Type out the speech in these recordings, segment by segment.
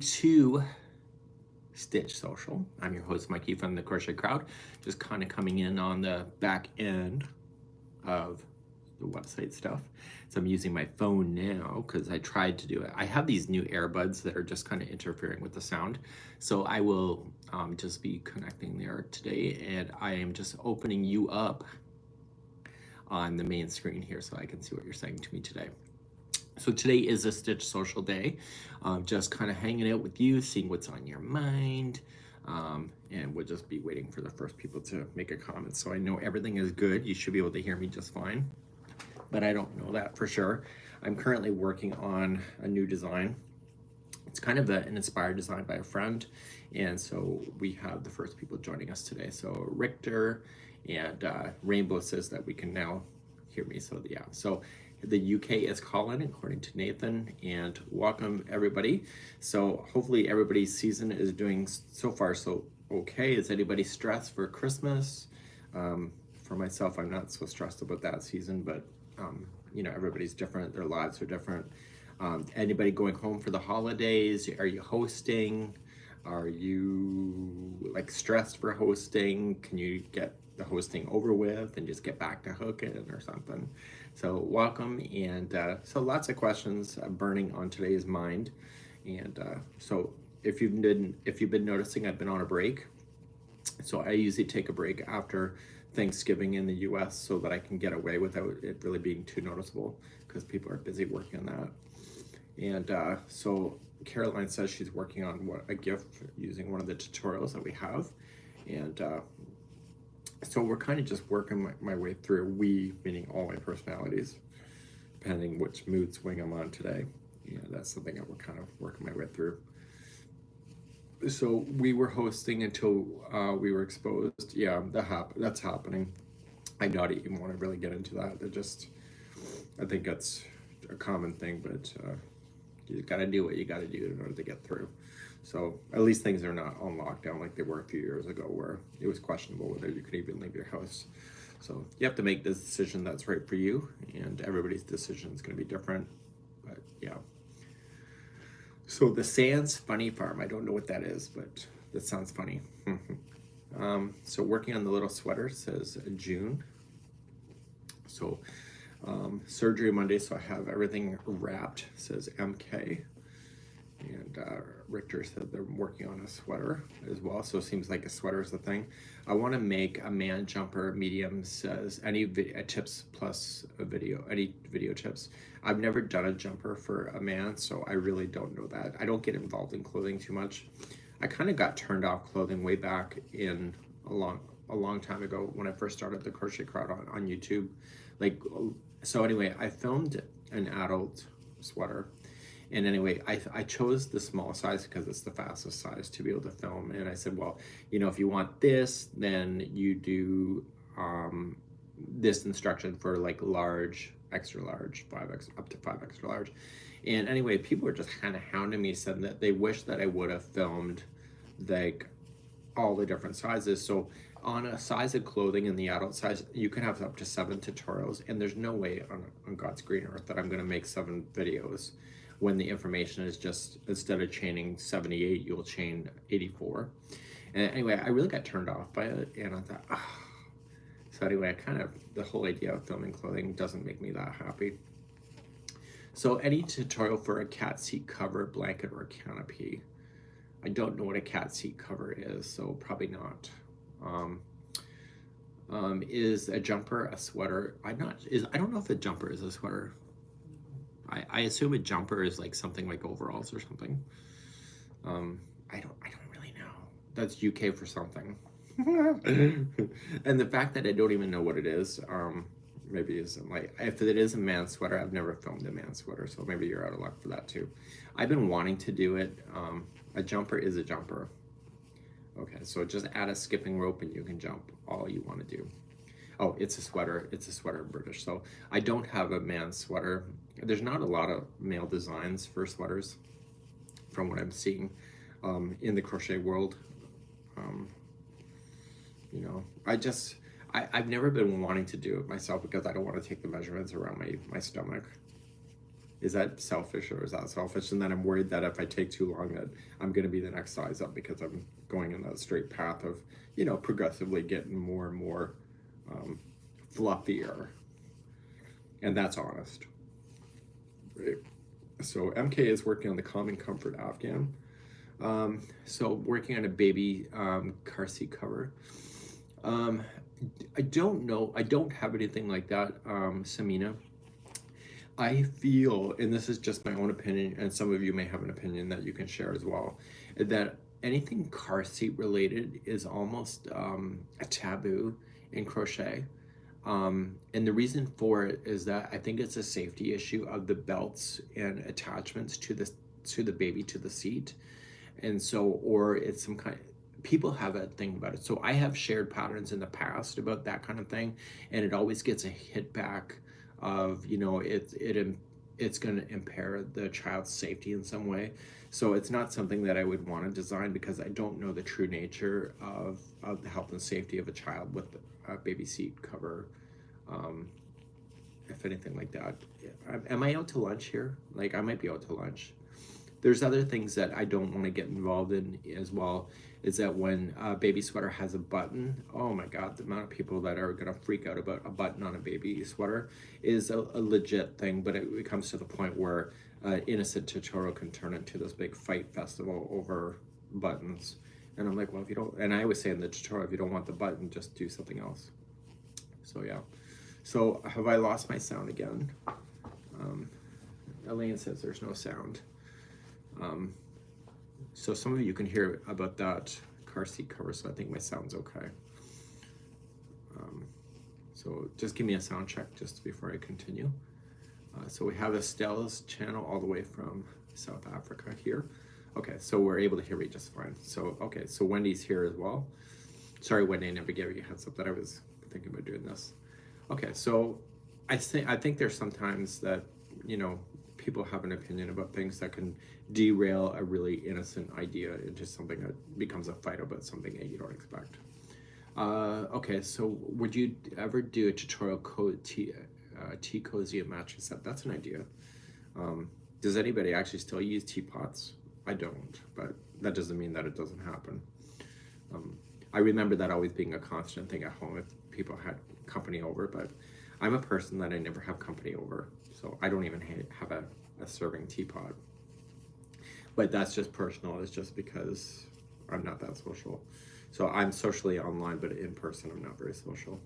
To Stitch Social. I'm your host, Mikey from the Crochet Crowd, just kind of coming in on the back end of the website stuff. So I'm using my phone now because I tried to do it. I have these new earbuds that are just kind of interfering with the sound. So I will just be connecting there today, and I am just opening you up on the main screen here so I can see what you're saying to me today. So today is a Stitch Social day, just kind of hanging out with you, seeing what's on your mind, and we'll just be waiting for the first people to make a comment. So I know everything is good. You should be able to hear me just fine, but I don't know that for sure. I'm currently working on a new design. It's kind of an inspired design by a friend, and so we have the first people joining us today. So Richter and Rainbow says that we can now hear me. So yeah, so the UK is calling according to Nathan, and welcome everybody. So hopefully everybody's season is doing so far so okay. Is anybody stressed for Christmas? For myself, I'm not so stressed about that season, but you know, everybody's different, their lives are different. Anybody going home for the holidays? Are you hosting? Are you like stressed for hosting? Can you get the hosting over with and just get back to hooking or something? So welcome, and so lots of questions burning on today's mind. And so if you've been noticing, I've been on a break. So I usually take a break after Thanksgiving in the US so that I can get away without it really being too noticeable, because people are busy working on that. And so Caroline says she's working on a gift using one of the tutorials that we have. And so we're kind of just working my way through, we meaning all my personalities, depending which mood swing I'm on today. Yeah, that's something that we're kind of working my way through. So we were hosting until we were exposed. Yeah, that's happening. I don't even want to really get into that. I think that's a common thing, but you gotta do what you gotta do in order to get through. So at least things are not on lockdown like they were a few years ago, where it was questionable whether you could even leave your house. So you have to make the decision that's right for you, and everybody's decision is going to be different. But yeah. So the Sans Funny Farm, I don't know what that is, but that sounds funny. So working on the little sweater says June. So surgery Monday, so I have everything wrapped, says MK. And Richter said they're working on a sweater as well, so it seems like a sweater is the thing. I want to make a man jumper. Medium says any tips plus a video, any video tips. I've never done a jumper for a man, so I really don't know that. I don't get involved in clothing too much. I kind of got turned off clothing way back in a long time ago when I first started the Crochet Crowd on YouTube. So anyway, I filmed an adult sweater. And anyway, I chose the small size because it's the fastest size to be able to film. And I said, well, you know, if you want this, then you do this instruction for like large, extra large, 5X, up to 5 extra large. And anyway, people were just kind of hounding me, saying that they wish that I would have filmed like all the different sizes. So on a size of clothing in the adult size, you can have up to 7 tutorials, and there's no way on God's green earth that I'm going to make 7 videos when the information is just, instead of chaining 78, you'll chain 84. And anyway, I really got turned off by it, and I thought, ah. So anyway, the whole idea of filming clothing doesn't make me that happy. So any tutorial for a cat seat cover, blanket, or canopy? I don't know what a cat seat cover is, so probably not. Is a jumper a sweater? I don't know if a jumper is a sweater. I assume a jumper is like something like overalls or something. I don't really know. That's UK for something. And the fact that I don't even know what it is, maybe isn't like, if it is a man's sweater, I've never filmed a man's sweater, so maybe you're out of luck for that too. I've been wanting to do it. A jumper is a jumper. Okay, so just add a skipping rope and you can jump all you want to do. Oh, it's a sweater. It's a sweater in British. So I don't have a man's sweater. There's not a lot of male designs for sweaters from what I'm seeing in the crochet world. You know, I've never been wanting to do it myself because I don't want to take the measurements around my stomach. Is that selfish or is that selfish? And then I'm worried that if I take too long that I'm going to be the next size up because I'm going in that straight path of, you know, progressively getting more and more fluffier. And that's honest. Right. So MK is working on the Calming Comfort Afghan. So working on a baby car seat cover. I don't know. I don't have anything like that, Samina. I feel, and this is just my own opinion, and some of you may have an opinion that you can share as well, that anything car seat related is almost a taboo in crochet. And the reason for it is that I think it's a safety issue of the belts and attachments to the baby to the seat. And so, or it's some kind people have a thing about it. So I have shared patterns in the past about that kind of thing, and it always gets a hit back of, you know, it's going to impair the child's safety in some way. So it's not something that I would want to design because I don't know the true nature of the health and safety of a child with a baby seat cover. If anything like that. Am I out to lunch here? Like, I might be out to lunch. There's other things that I don't want to get involved in as well, is that when a baby sweater has a button, oh my God, the amount of people that are gonna freak out about a button on a baby sweater is a legit thing, but it comes to the point where innocent tutorial can turn into this big fight festival over buttons. And I'm like, well, if you don't, and I always say in the tutorial, if you don't want the button, just do something else. So yeah. So have I lost my sound again? Elaine says there's no sound. So some of you can hear about that car seat cover, so I think my sound's okay. So just give me a sound check just before I continue. So we have Estelle's channel all the way from South Africa here. Okay, so we're able to hear me just fine. So, okay, so Wendy's here as well. Sorry, Wendy, I never gave you a heads up that I was thinking about doing this. Okay, so I think there's sometimes that, you know, people have an opinion about things that can derail a really innocent idea into something that becomes a fight about something that you don't expect. Okay, so would you ever do a tutorial tea cozy and mattress set? That's an idea. Does anybody actually still use teapots? I don't, but that doesn't mean that it doesn't happen. I remember that always being a constant thing at home if people had company over, but I'm a person that I never have company over, so I don't even have a serving teapot. But that's just personal. It's just because I'm not that social. So I'm socially online, but in person I'm not very social.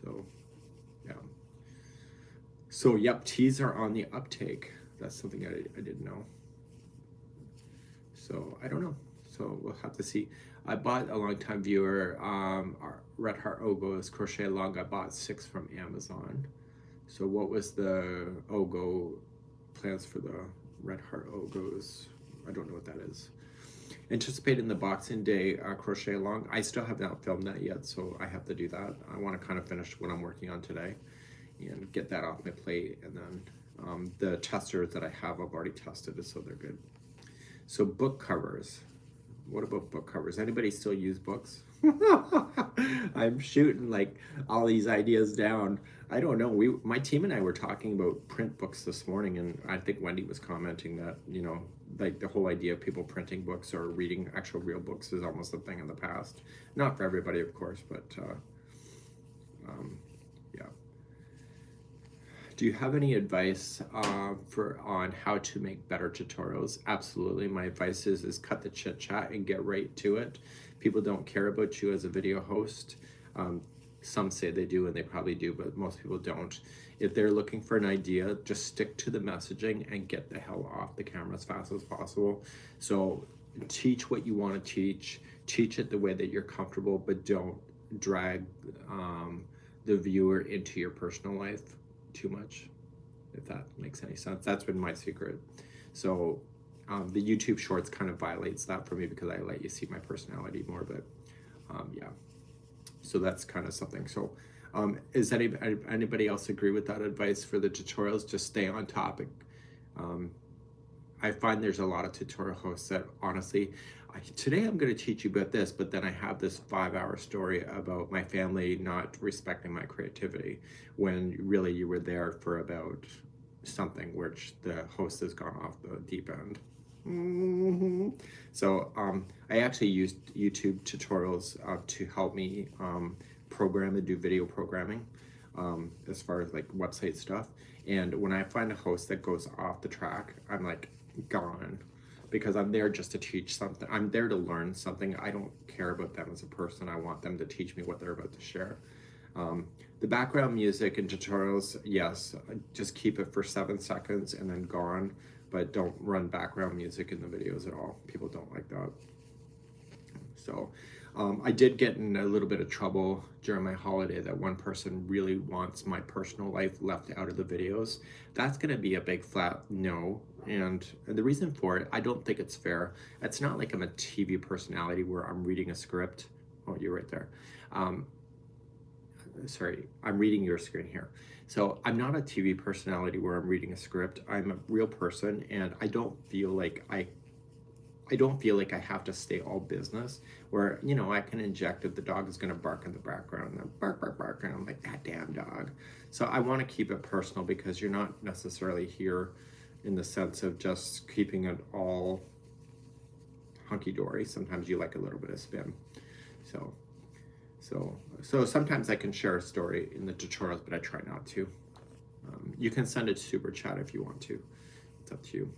So yeah. So yep, teas are on the uptake. That's something I didn't know. So I don't know. So we'll have to see. I bought a longtime viewer, our Red Heart Ogo's crochet along. I bought 6 from Amazon. So what was the Ogo plans for the Red Heart Ogos? I don't know what that is. Anticipating the Boxing Day crochet along. I still have not filmed that yet, so I have to do that. I want to kind of finish what I'm working on today and get that off my plate. And then the testers that I have, I've already tested it, so they're good. So book covers. What about book covers? Anybody still use books? I'm shooting like all these ideas down. I don't know. My team and I were talking about print books this morning, and I think Wendy was commenting that, you know, like the whole idea of people printing books or reading actual real books is almost a thing in the past. Not for everybody, of course, but yeah. Do you have any advice on how to make better tutorials? Absolutely. My advice is cut the chit chat and get right to it. People don't care about you as a video host. Some say they do, and they probably do, but most people don't. If they're looking for an idea, just stick to the messaging and get the hell off the camera as fast as possible. So teach what you want to teach. Teach it the way that you're comfortable, but don't drag the viewer into your personal life too much, if that makes any sense. That's been my secret. So the YouTube Shorts kind of violates that for me because I let you see my personality more, but yeah. So that's kind of something. So is anybody else agree with that advice for the tutorials? Just stay on topic. I find there's a lot of tutorial hosts that honestly, today I'm going to teach you about this, but then I have this 5-hour story about my family not respecting my creativity when really you were there for about something which the host has gone off the deep end. Mm-hmm. So I actually used YouTube tutorials to help me program and do video programming as far as like website stuff. And when I find a host that goes off the track, I'm like gone, because I'm there just to teach something. I'm there to learn something. I don't care about them as a person. I want them to teach me what they're about to share. The background music and tutorials, yes, just keep it for 7 seconds and then gone, but don't run background music in the videos at all. People don't like that. So I did get in a little bit of trouble during my holiday that one person really wants my personal life left out of the videos. That's going to be a big flat no. And the reason for it, I don't think it's fair. It's not like I'm a TV personality where I'm reading a script. Oh, you're right there. Sorry, I'm reading your screen here. So I'm not a TV personality where I'm reading a script. I'm a real person, and I don't feel like I have to stay all business where, you know, I can inject if the dog is going to bark in the background, and then bark, bark, bark, and I'm like, that damn dog. So I want to keep it personal, because you're not necessarily here in the sense of just keeping it all hunky-dory. Sometimes you like a little bit of spin. So sometimes I can share a story in the tutorials, but I try not to. You can send it to super chat if you want to. It's up to you.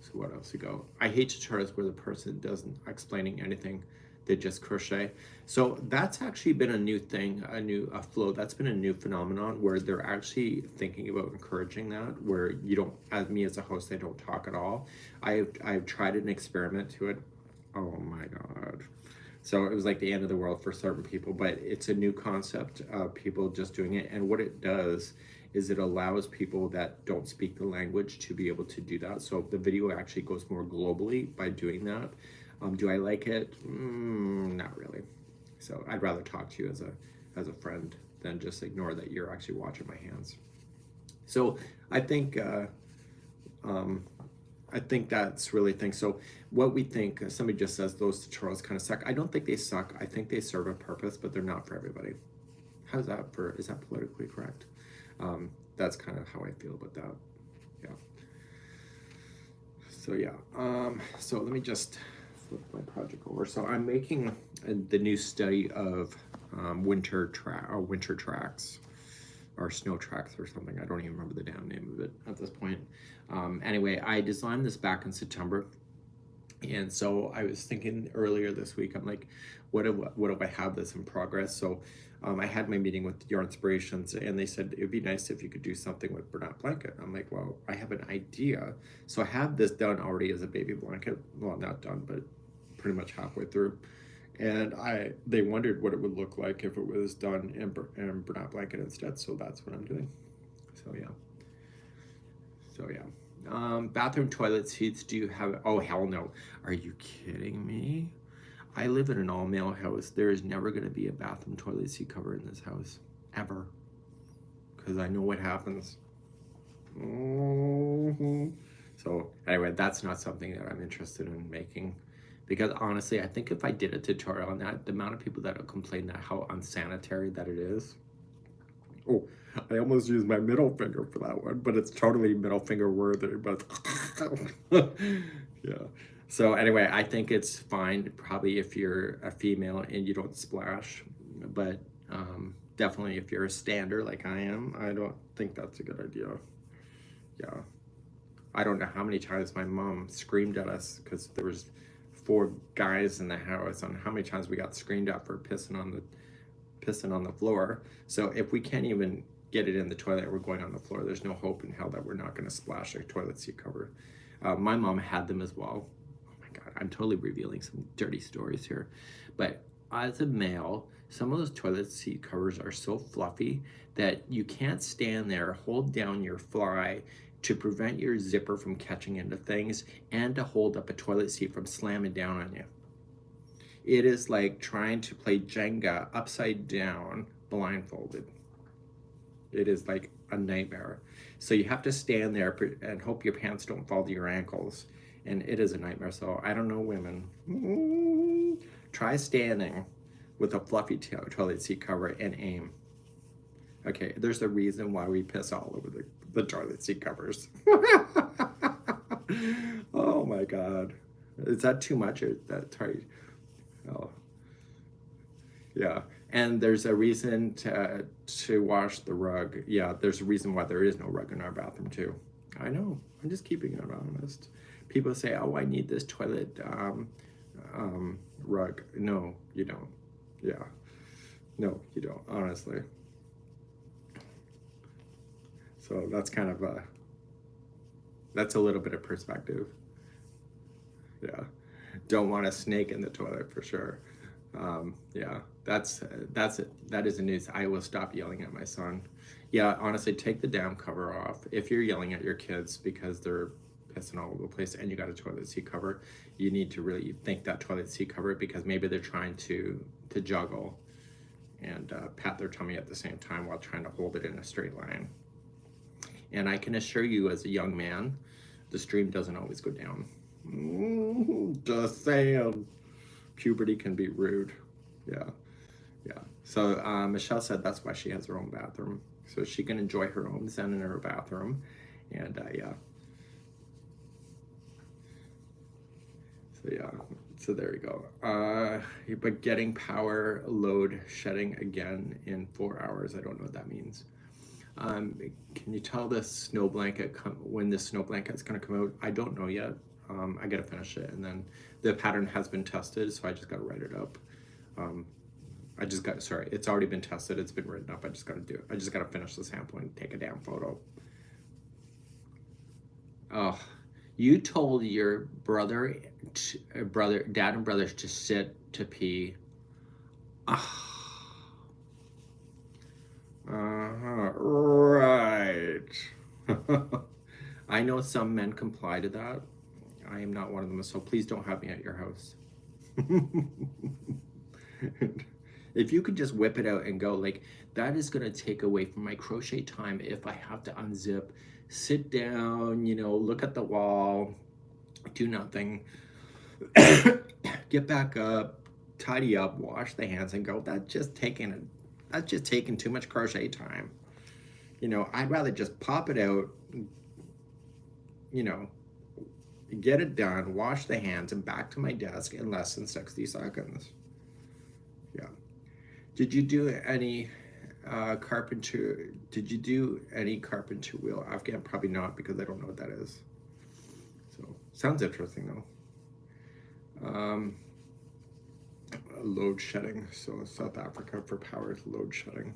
So what else to go? I hate tutorials where the person doesn't explaining anything. They just crochet. So that's actually been a new thing, a flow. That's been a new phenomenon where they're actually thinking about encouraging that, where you don't, as me as a host, I don't talk at all. I've tried an experiment to it. Oh my God. So it was like the end of the world for certain people, but it's a new concept of people just doing it. And what it does is it allows people that don't speak the language to be able to do that. So the video actually goes more globally by doing that. Do I like it? Not really. So I'd rather talk to you as a friend than just ignore that you're actually watching my hands. So I think that's really thing. So what we think, somebody just says those tutorials kind of suck. I don't think they suck. I think they serve a purpose, but they're not for everybody. How's that is that politically correct? That's kind of how I feel about that. Yeah. So yeah. So let me just flip my project over. So I'm making the new study of winter tracks, or snow tracks or something. I don't even remember the damn name of it at this point. Anyway, I designed this back in September. And so I was thinking earlier this week, I'm like, what if I have this in progress? So I had my meeting with Your Inspirations, and they said it'd be nice if you could do something with Bernat blanket. I'm like, well, I have an idea. So I have this done already as a baby blanket. Well, not done, but pretty much halfway through. And they wondered what it would look like if it was done in Bernat blanket instead. So that's what I'm doing. So yeah. Bathroom toilet seats, do you have? Oh, hell no. Are you kidding me? I live in an all-male house. There is never going to be a bathroom toilet seat cover in this house. Ever. Because I know what happens. So anyway, that's not something that I'm interested in making. Because honestly, I think if I did a tutorial on that, the amount of people that will complain that how unsanitary that it is. Oh, I almost used my middle finger for that one, but it's totally middle finger worthy, but yeah. So anyway, I think it's fine, probably if you're a female and you don't splash, but definitely if you're a stander like I am, I don't think that's a good idea. Yeah. I don't know how many times my mom screamed at us because there was 4 guys in the house, and how many times we got screamed at for pissing on the floor. So if we can't even get it in the toilet, we're going on the floor. There's no hope in hell that we're not going to splash a toilet seat cover. My mom had them as well. Oh my God, I'm totally revealing some dirty stories here. But as a male, some of those toilet seat covers are so fluffy that you can't stand there, hold down your fly to prevent your zipper from catching into things and to hold up a toilet seat from slamming down on you. It is like trying to play Jenga upside down blindfolded. It is like a nightmare. So you have to stand there and hope your pants don't fall to your ankles. And it is a nightmare. So I don't know, women. Try standing with a fluffy toilet seat cover and aim. Okay, there's a reason why we piss all over The toilet seat covers. Oh my God. Is that too much? Or that tight? Oh, yeah. And there's a reason to wash the rug. Yeah, there's a reason why there is no rug in our bathroom too. I know. I'm just keeping it honest. People say, "Oh, I need this toilet rug." No, you don't. Yeah. No, you don't. Honestly. So that's kind of that's a little bit of perspective. Yeah. Don't want a snake in the toilet for sure. Yeah, that's it. That is the news. I will stop yelling at my son. Yeah, honestly, take the damn cover off. If you're yelling at your kids because they're pissing all over the place and you got a toilet seat cover, you need to really think that toilet seat cover, because maybe they're trying to juggle and pat their tummy at the same time while trying to hold it in a straight line. And I can assure you, as a young man, the stream doesn't always go down. Just saying. Puberty can be rude. Yeah. Yeah. So Michelle said that's why she has her own bathroom. So she can enjoy her own zen in her bathroom. And yeah. So yeah. So there you go. But getting power load shedding again in 4 hours. I don't know what that means. Can you tell the snow blanket when the snow blanket is going to come out? I don't know yet. I got to finish it, and then the pattern has been tested, so I just got to write it up. It's already been tested. It's been written up. I just got to do it. I just got to finish the sample and take a damn photo. Oh, you told your dad and brothers to sit to pee. Right. I know some men comply to that. I am not one of them, so please don't have me at your house. If you could just whip it out and go, like, that is going to take away from my crochet time if I have to unzip, sit down, you know, look at the wall, do nothing, get back up, tidy up, wash the hands, and go. That's just taking too much crochet time. You know, I'd rather just pop it out, you know, get it done, wash the hands, and back to my desk in less than 60 seconds. Yeah. Did you do any carpenter? Did you do any carpenter wheel Afghan? Probably not, because I don't know what that is. So sounds interesting though. Load shedding. So South Africa for power load shedding.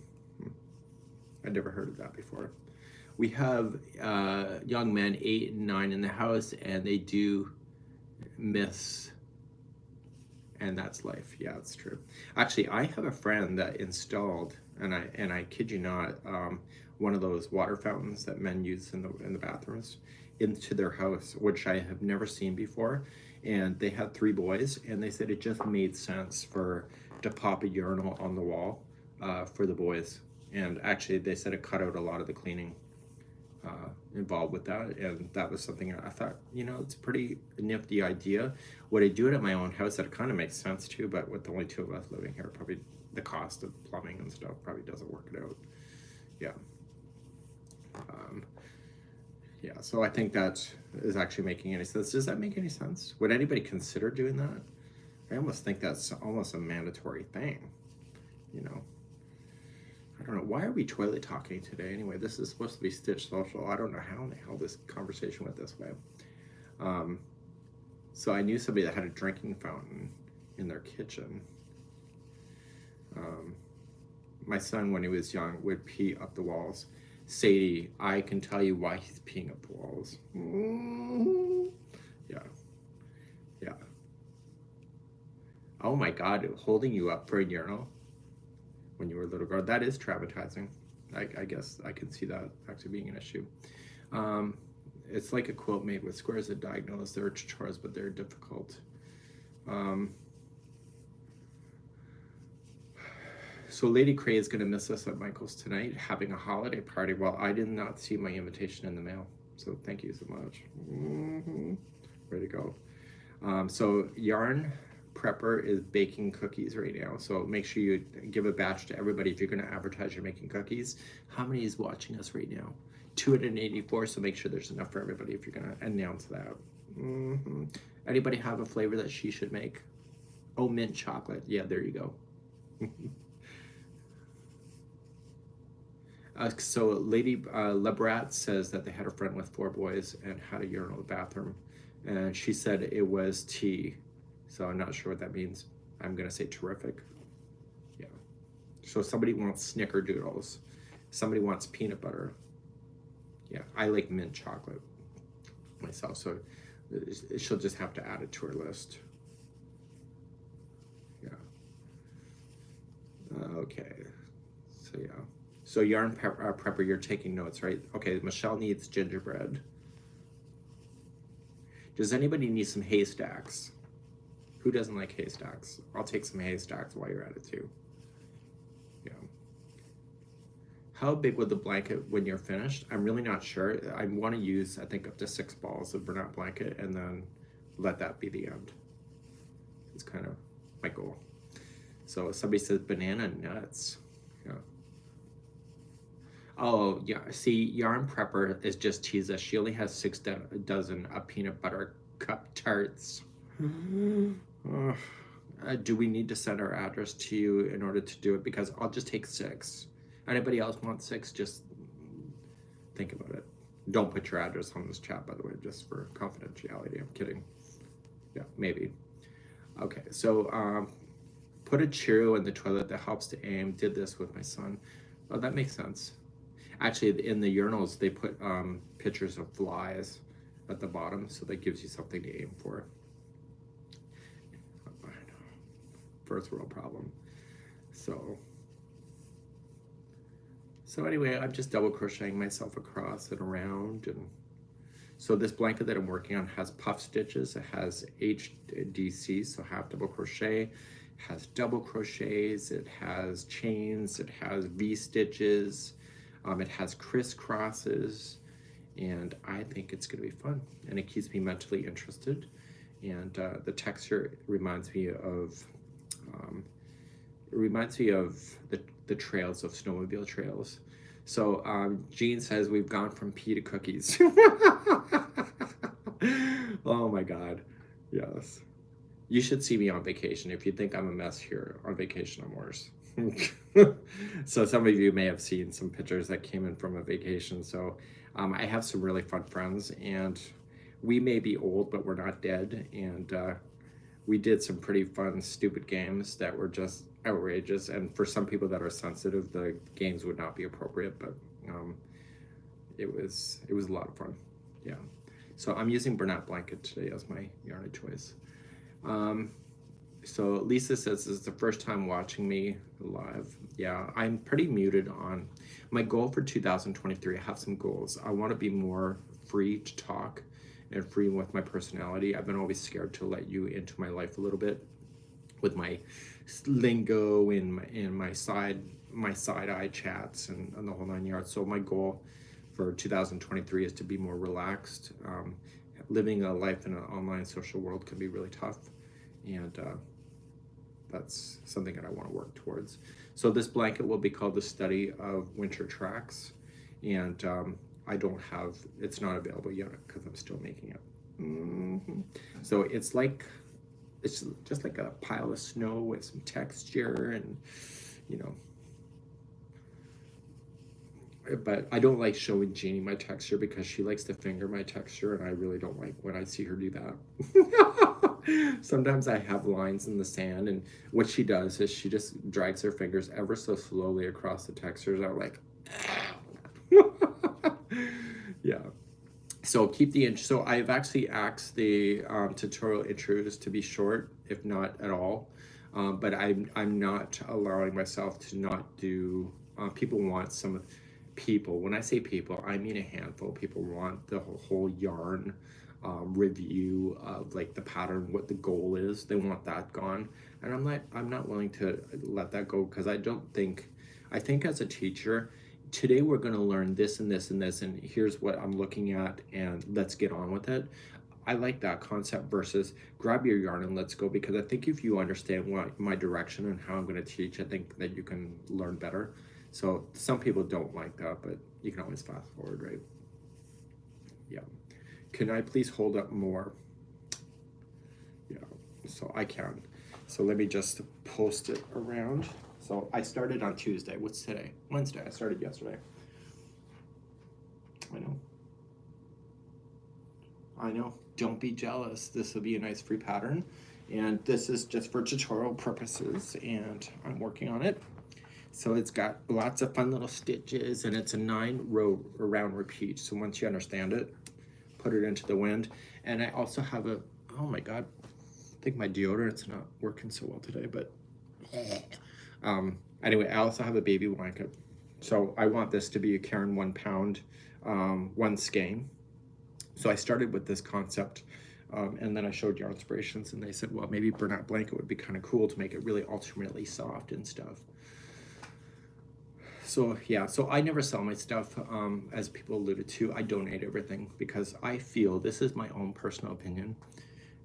I'd never heard of that before. We have young men 8 and 9 in the house, and they do miss, and that's life. Yeah, it's true. Actually, I have a friend that installed, and I kid you not, one of those water fountains that men use in the bathrooms into their house, which I have never seen before. And they had 3 boys, and they said it just made sense to pop a urinal on the wall for the boys. And actually, they said it cut out a lot of the cleaning involved with that, and that was something I thought, you know, it's a pretty nifty idea. Would I do it at my own house? That kind of makes sense too, but with only 2 of us living here, probably the cost of plumbing and stuff probably doesn't work it out. Yeah. Yeah, so I think that is actually making any sense. Does that make any sense? Would anybody consider doing that? I almost think that's almost a mandatory thing, you know. I don't know. Why are we toilet talking today anyway? This is supposed to be Stitch Social. I don't know how in the hell this conversation went this way. So I knew somebody that had a drinking fountain in their kitchen. My son, when he was young, would pee up the walls. Sadie, I can tell you why he's peeing up the walls. Yeah. Yeah. Oh my God, holding you up for a urinal when you were a little girl, that is traumatizing. I guess I can see that actually being an issue. It's like a quilt made with squares that diagonals. They're chores, but they're difficult. So Lady Cray is going to miss us at Michael's tonight, having a holiday party. Well, I did not see my invitation in the mail, so thank you so much. Way to go. So yarn Prepper is baking cookies right now. So make sure you give a batch to everybody if you're going to advertise you're making cookies. How many is watching us right now? 284, so make sure there's enough for everybody if you're going to announce that. Anybody have a flavor that she should make? Oh, mint chocolate. Yeah, there you go. So Lady Lebrat says that they had a friend with 4 boys and had a urinal in the bathroom. And she said it was tea. So I'm not sure what that means. I'm going to say terrific. Yeah. So somebody wants snickerdoodles. Somebody wants peanut butter. Yeah, I like mint chocolate myself. So she'll just have to add it to her list. Yeah. Okay. So yeah. So Yarn Prepper, you're taking notes, right? Okay, Michelle needs gingerbread. Does anybody need some haystacks? Who doesn't like haystacks? I'll take some haystacks while you're at it too. Yeah. How big would the blanket when you're finished? I'm really not sure. I want to use, I think, up to 6 balls of burnout blanket and then let that be the end. It's kind of my goal. So somebody says banana nuts. Yeah. Oh, yeah. See, Yarn Prepper is just teases. She only has 6 dozen peanut butter cup tarts. Do we need to send our address to you in order to do it? Because I'll just take 6. Anybody else want 6? Just think about it. Don't put your address on this chat, by the way, just for confidentiality. I'm kidding. Yeah, maybe. Okay, so put a Cheerio in the toilet that helps to aim. Did this with my son. Oh, that makes sense. Actually, in the urinals, they put pictures of flies at the bottom, so that gives you something to aim for. I know. First world problem. So anyway, I'm just double crocheting myself across and around. And so this blanket that I'm working on has puff stitches. It has HDC, so half double crochet. It has double crochets. It has chains. It has V stitches. It has crisscrosses, and I think it's going to be fun, and it keeps me mentally interested. And the texture reminds me of the trails of snowmobile trails. So Jean says we've gone from pea to cookies. Oh my God, yes. You should see me on vacation. If you think I'm a mess here, on vacation I'm worse. So some of you may have seen some pictures that came in from a vacation. So I have some really fun friends, and we may be old, but we're not dead. And we did some pretty fun, stupid games that were just outrageous. And for some people that are sensitive, the games would not be appropriate, but it was a lot of fun. Yeah. So I'm using burnout blanket today as my yarn of choice. So Lisa says, this is the first time watching me live. Yeah, I'm pretty muted on my goal for 2023. I have some goals. I want to be more free to talk and free with my personality. I've been always scared to let you into my life a little bit with my lingo and my side eye chats and the whole 9 yards. So my goal for 2023 is to be more relaxed. Living a life in an online social world can be really tough, and that's something that I want to work towards. So this blanket will be called The Study of Winter Tracks, and I don't have, it's not available yet because I'm still making it. So it's just like a pile of snow with some texture, and you know, but I don't like showing Jeannie my texture because she likes to finger my texture, and I really don't like when I see her do that. Sometimes I have lines in the sand, and what she does is she just drags her fingers ever so slowly across the textures. I'm like, yeah. So keep the inch. So I've actually asked the tutorial intros to be short, if not at all. But I'm not allowing myself to not do. People want some. People, when I say people, I mean a handful of people want the whole yarn review of like the pattern, what the goal is. They want that gone, and I'm not willing to let that go, because I think as a teacher, today we're going to learn this and this and this, and here's what I'm looking at, and let's get on with it. I like that concept versus grab your yarn and let's go, because I think if you understand what my direction and how I'm going to teach, I think that you can learn better. So some people don't like that, but you can always fast forward, right? Yeah. Can I please hold up more? Yeah, so I can. So let me just post it around. So I started on Tuesday. What's today? Wednesday. I started yesterday. I know. I know. Don't be jealous. This will be a nice free pattern. And this is just for tutorial purposes, and I'm working on it. So it's got lots of fun little stitches, and it's a 9-row round repeat. So once you understand it, put it into the wind. And I also have a, oh my God, I think my deodorant's not working so well today, but anyway, I also have a baby blanket. So I want this to be a Karen 1 pound, 1 skein. So I started with this concept, and then I showed yarn inspirations, and they said, well, maybe burlap blanket would be kind of cool to make it really ultimately soft and stuff. So yeah, so I never sell my stuff. As people alluded to, I donate everything because I feel, this is my own personal opinion,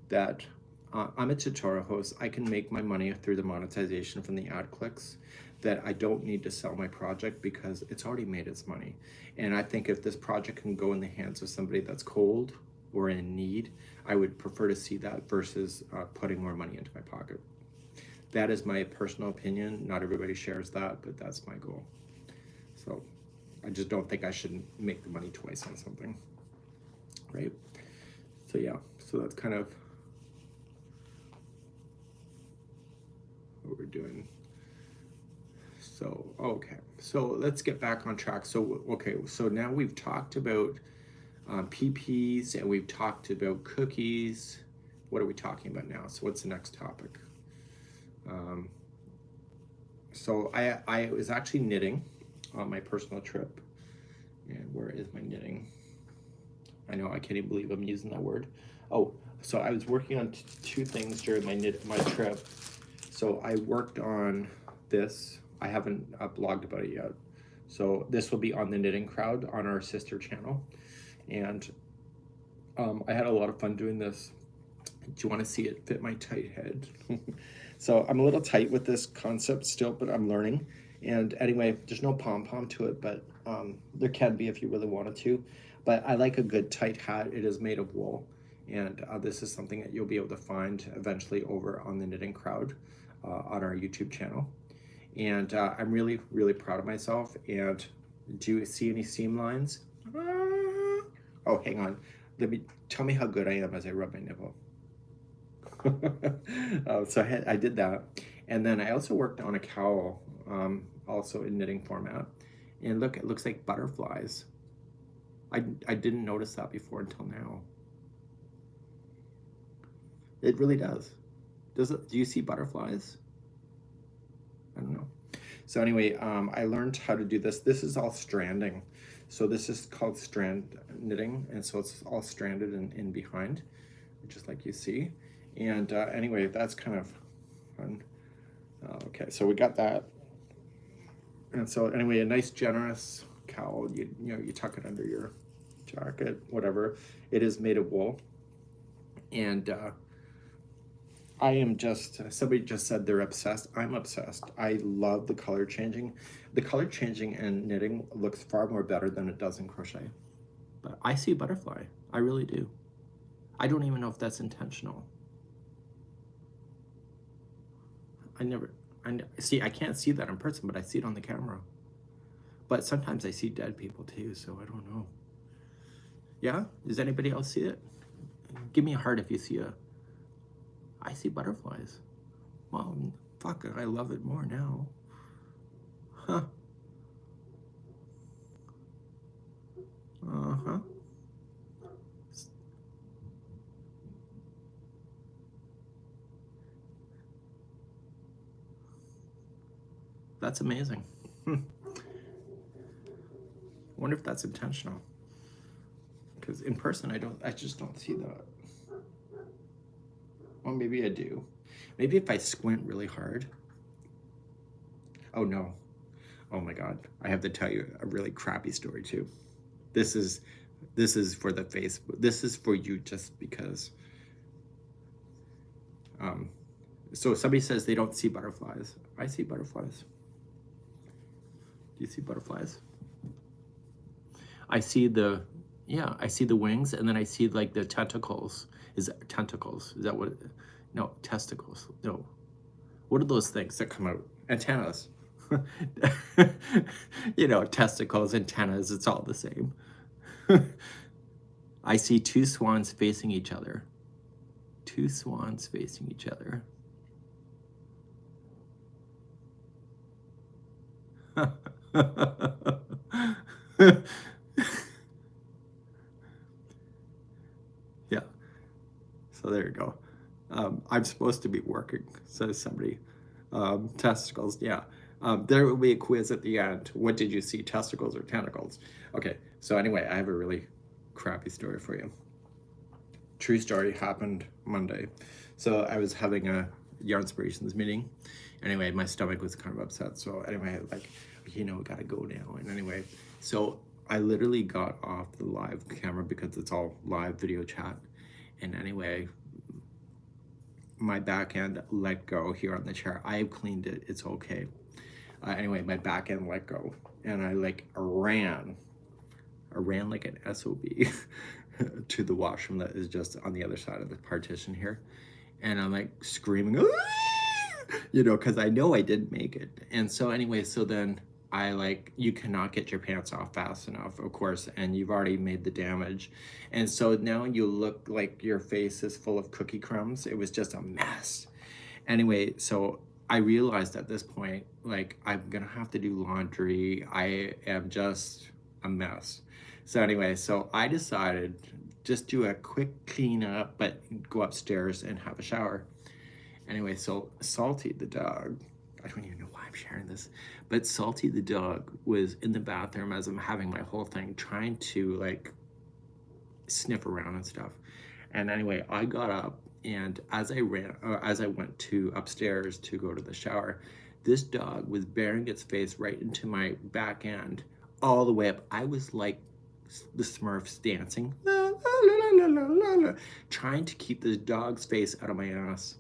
that I'm a tutorial host. I can make my money through the monetization from the ad clicks, that I don't need to sell my project because it's already made its money. And I think if this project can go in the hands of somebody that's cold or in need, I would prefer to see that versus putting more money into my pocket. That is my personal opinion. Not everybody shares that, but that's my goal. So I just don't think I should make the money twice on something, right? So yeah, so that's kind of what we're doing. So, okay, so let's get back on track. So, okay, so now we've talked about PPs and we've talked about cookies. What are we talking about now? So what's the next topic? So I was actually knitting on my personal trip. And where is my knitting? I know, I can't even believe I'm using that word. Oh, so I was working on 2 things during my trip. So I worked on this. I haven't blogged about it yet. So this will be on the Knitting Crowd on our sister channel. And I had a lot of fun doing this. Do you want to see it fit my tight head? So I'm a little tight with this concept still, but I'm learning. And anyway, there's no pom-pom to it, but there can be if you really wanted to. But I like a good tight hat. It is made of wool. And this is something that you'll be able to find eventually over on the Knitting Crowd on our YouTube channel. And I'm really, really proud of myself. And do you see any seam lines? Oh, hang on. Tell me how good I am as I rub my nipple. So I did that. And then I also worked on a cowl, also in knitting format. And look, it looks like butterflies. I didn't notice that before until now. It really does. Do you see butterflies? I don't know. So anyway, I learned how to do this. This is all stranding. So this is called strand knitting. And so it's all stranded in behind, just like you see. And anyway, that's kind of fun. Okay, so we got that. And so anyway, a nice generous cowl. You know, you tuck it under your jacket, whatever. It is made of wool. And I am just, somebody just said they're obsessed. I'm obsessed. I love the color changing. The color changing in knitting looks far more better than it does in crochet. But I see a butterfly. I really do. I don't even know if that's intentional. See, I can't see that in person, but I see it on the camera. But sometimes I see dead people too, so I don't know. Yeah? Does anybody else see it? Give me a heart if you see a... I see butterflies. Well, fuck it, I love it more now. Huh. Uh-huh. That's amazing. I wonder if that's intentional. Because in person, I just don't see that. Well, maybe I do. Maybe if I squint really hard. Oh no. Oh my God. I have to tell you a really crappy story too. This is This is for the face. This is for you just because. So somebody says they don't see butterflies. I see butterflies. Do you see butterflies? I see the, yeah, I see the wings, and then I see like the tentacles. Is it tentacles? Is that what? No, testicles. No. What are those things that come out? Antennas. You know, testicles, antennas, it's all the same. I see two swans facing each other. Two swans facing each other. Yeah, so there you go. I'm supposed to be working, says somebody. Testicles, yeah. There will be a quiz at the end. What did you see, testicles or tentacles? Okay, so anyway, I have a really crappy story for you. True story, happened Monday. So I was having a Yarnspirations meeting. Anyway, my stomach was kind of upset. So anyway, like, you know, gotta go now. And anyway, so I literally got off the live camera because it's all live video chat. And anyway, my back end let go here on the chair. I have cleaned it, it's okay. Anyway, my back end let go, and I like ran like an SOB to the washroom that is just on the other side of the partition here. And I'm like screaming, you know, because I know I didn't make it. And so anyway, so then I like, you cannot get your pants off fast enough, of course, and you've already made the damage. And so now you look like your face is full of cookie crumbs. It was just a mess. Anyway, so I realized at this point, like, I'm gonna have to do laundry. I am just a mess. So anyway, so I decided just do a quick cleanup, but go upstairs and have a shower. Anyway, so Salty the dog, I don't even know why I'm sharing this, but Salty the dog was in the bathroom as I'm having my whole thing, trying to like sniff around and stuff. And anyway, I got up, and as I went to upstairs to go to the shower, this dog was burying its face right into my back end, all the way up. I was like the Smurfs dancing, la, la, la, la, la, la, trying to keep this dog's face out of my ass.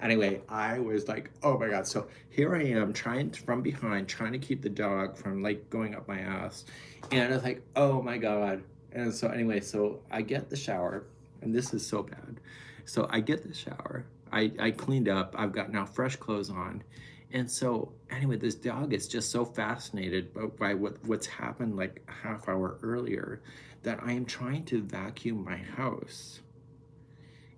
Anyway, I was like, oh my God. So here I am trying from behind, trying to keep the dog from like going up my ass. And I was like, oh my God. And so anyway, so I get the shower, and this is so bad. So I get the shower, I cleaned up, I've got now fresh clothes on. And so anyway, this dog is just so fascinated by what's happened like a half hour earlier that I am trying to vacuum my house.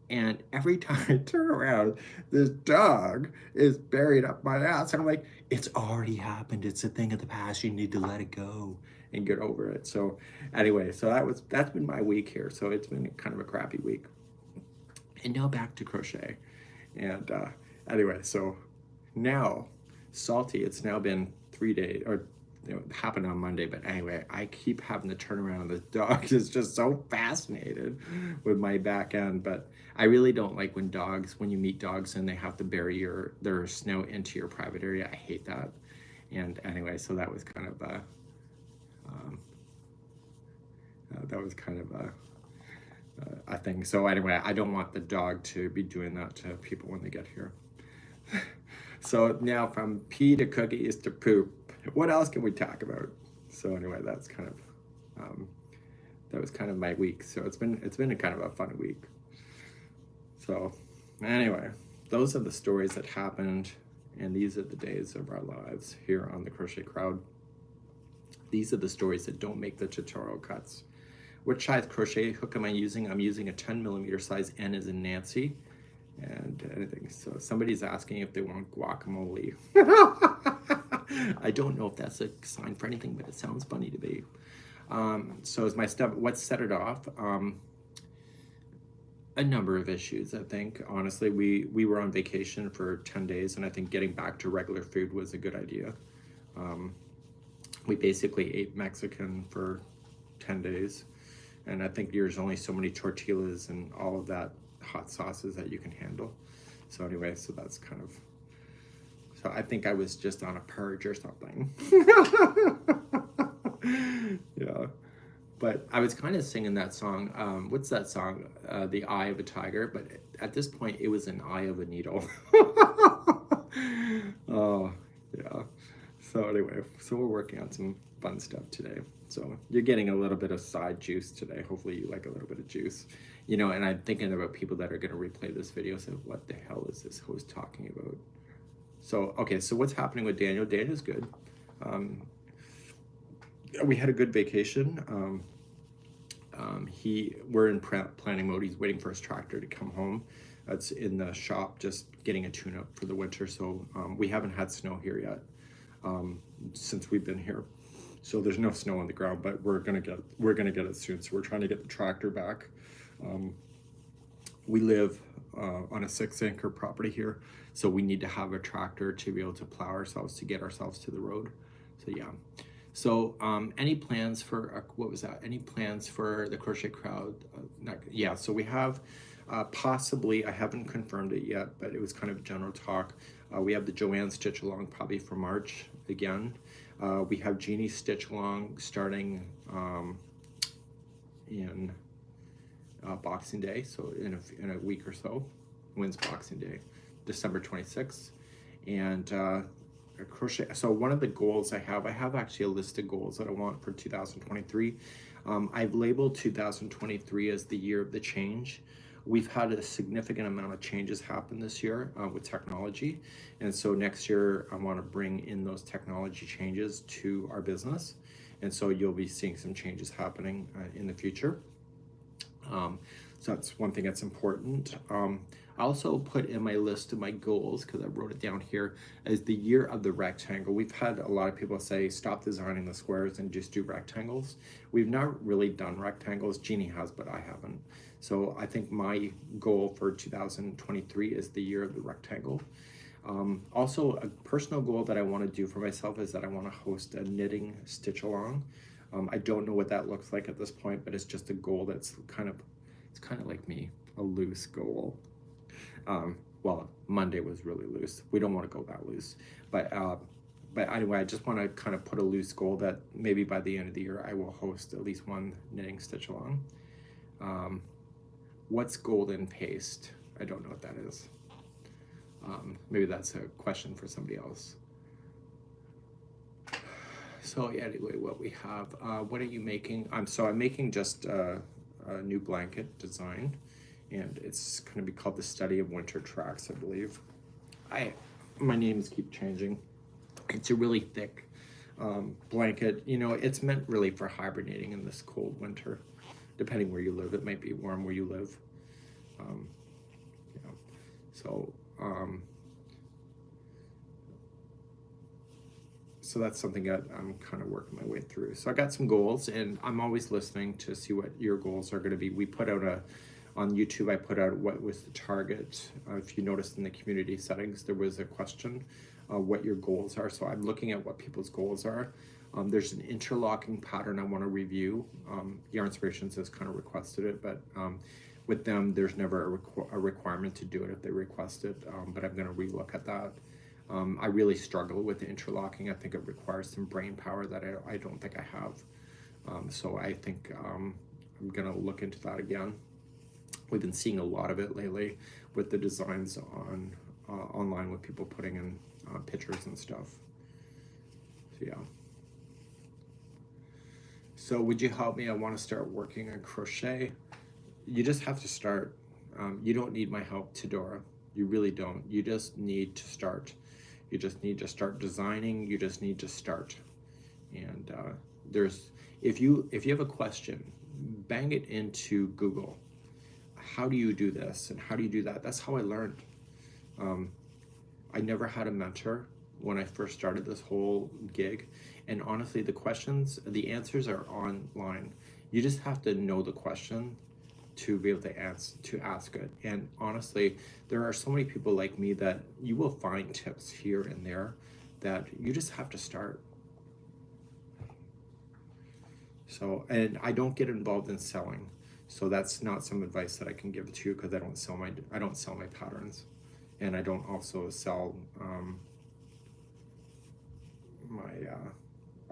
And every time I turn around, this dog is buried up my ass. And I'm like, it's already happened. It's a thing of the past. You need to let it go and get over it. So anyway, so that's been my week here. So it's been kind of a crappy week. And now back to crochet. And anyway, so now Salty, it's now been 3 days, or you know, it happened on Monday, but anyway, I keep having to turn around. The dog is just so fascinated with my back end. But I really don't like when you meet dogs and they have to bury their snout into your private area. I hate that. And anyway, so that was kind of a thing. So anyway, I don't want the dog to be doing that to people when they get here. So now from pee to cookies to poop, what else can we talk about? So anyway, that's kind of that was kind of my week. So it's been a kind of a fun week. So anyway, those are the stories that happened, and these are the days of our lives here on the Crochet Crowd. These are the stories that don't make the tutorial cuts. Which size crochet hook am I using? I'm using a 10mm size, N as in Nancy, and anything. So somebody's asking if they want guacamole. I don't know if that's a sign for anything, but it sounds funny to me. So is my stuff, what set it off? A number of issues, I think. Honestly, we were on vacation for 10 days, and I think getting back to regular food was a good idea. We basically ate Mexican for 10 days. And I think there's only so many tortillas and all of that hot sauces that you can handle. So anyway, so that's kind of, so I think I was just on a purge or something. Yeah. But I was kind of singing that song. What's that song? The Eye of a Tiger. But at this point, it was an eye of a needle. Oh, yeah. So anyway, so we're working on some fun stuff today. So you're getting a little bit of side juice today. Hopefully you like a little bit of juice. You know, and I'm thinking about people that are going to replay this video. So what the hell is this host talking about? So, okay, so what's happening with Daniel? Daniel's good. We had a good vacation. We're in planning mode. He's waiting for his tractor to come home. It's in the shop, just getting a tune-up for the winter. So we haven't had snow here yet since we've been here. So there's no snow on the ground, but we're gonna get it soon. So we're trying to get the tractor back. We live on a 6-acre property here, so we need to have a tractor to be able to plow ourselves, to get ourselves to the road. So yeah. So any plans for what was that? Any plans for the Crochet Crowd? Yeah. So we have possibly. I haven't confirmed it yet, but it was kind of general talk. We have the Joanne Stitch Along probably for March again. We have Jeannie Stitch Along starting in Boxing Day, so in a week or so. When's Boxing Day? December 26th. And crochet. So one of the goals I have actually a list of goals that I want for 2023. I've labeled 2023 as the year of the change. We've had a significant amount of changes happen this year with technology. And so next year, I want to bring in those technology changes to our business. And so you'll be seeing some changes happening in the future. So that's one thing that's important. I also put in my list of my goals, because I wrote it down here, as the year of the rectangle. We've had a lot of people say, stop designing the squares and just do rectangles. We've not really done rectangles. Jeannie has, but I haven't. So I think my goal for 2023 is the year of the rectangle. Also, a personal goal that I want to do for myself is that I want to host a knitting stitch along. I don't know what that looks like at this point, but it's just a goal that's kind of like me, a loose goal. Well, Monday was really loose. We don't want to go that loose, but anyway, I just want to kind of put a loose goal that maybe by the end of the year I will host at least one knitting stitch along. What's golden paste? I don't know what that is. Maybe that's a question for somebody else. So anyway, what we have, what are you making? I'm making just a new blanket design, and it's going to be called The Study of Winter Tracks, I believe. My names keep changing. It's a really thick blanket. You know, it's meant really for hibernating in this cold winter. Depending where you live, it might be warm where you live. Yeah. So so that's something that I'm kind of working my way through. So I got some goals, and I'm always listening to see what your goals are going to be. We put out on YouTube, I put out what was the target. If you noticed in the community settings, there was a question, what your goals are. So I'm looking at what people's goals are. There's an interlocking pattern I want to review. Yarn Inspirations has kind of requested it, but with them, there's never a requirement to do it if they request it, but I'm going to relook at that. I really struggle with the interlocking. I think it requires some brain power that I don't think I have. So I think I'm going to look into that again. We've been seeing a lot of it lately with the designs on online with people putting in pictures and stuff. So yeah. So would you help me? I want to start working on crochet. You just have to start. You don't need my help, Tedora. You really don't. You just need to start. You just need to start designing. You just need to start. And if you have a question, bang it into Google. How do you do this and how do you do that? That's how I learned. I never had a mentor when I first started this whole gig, and honestly, the answers are online. You just have to know the question to be able to ask it. And honestly, there are so many people like me that you will find tips here and there that you just have to start. So, and I don't get involved in selling. So that's not some advice that I can give to you, because I don't sell my patterns, and I don't also sell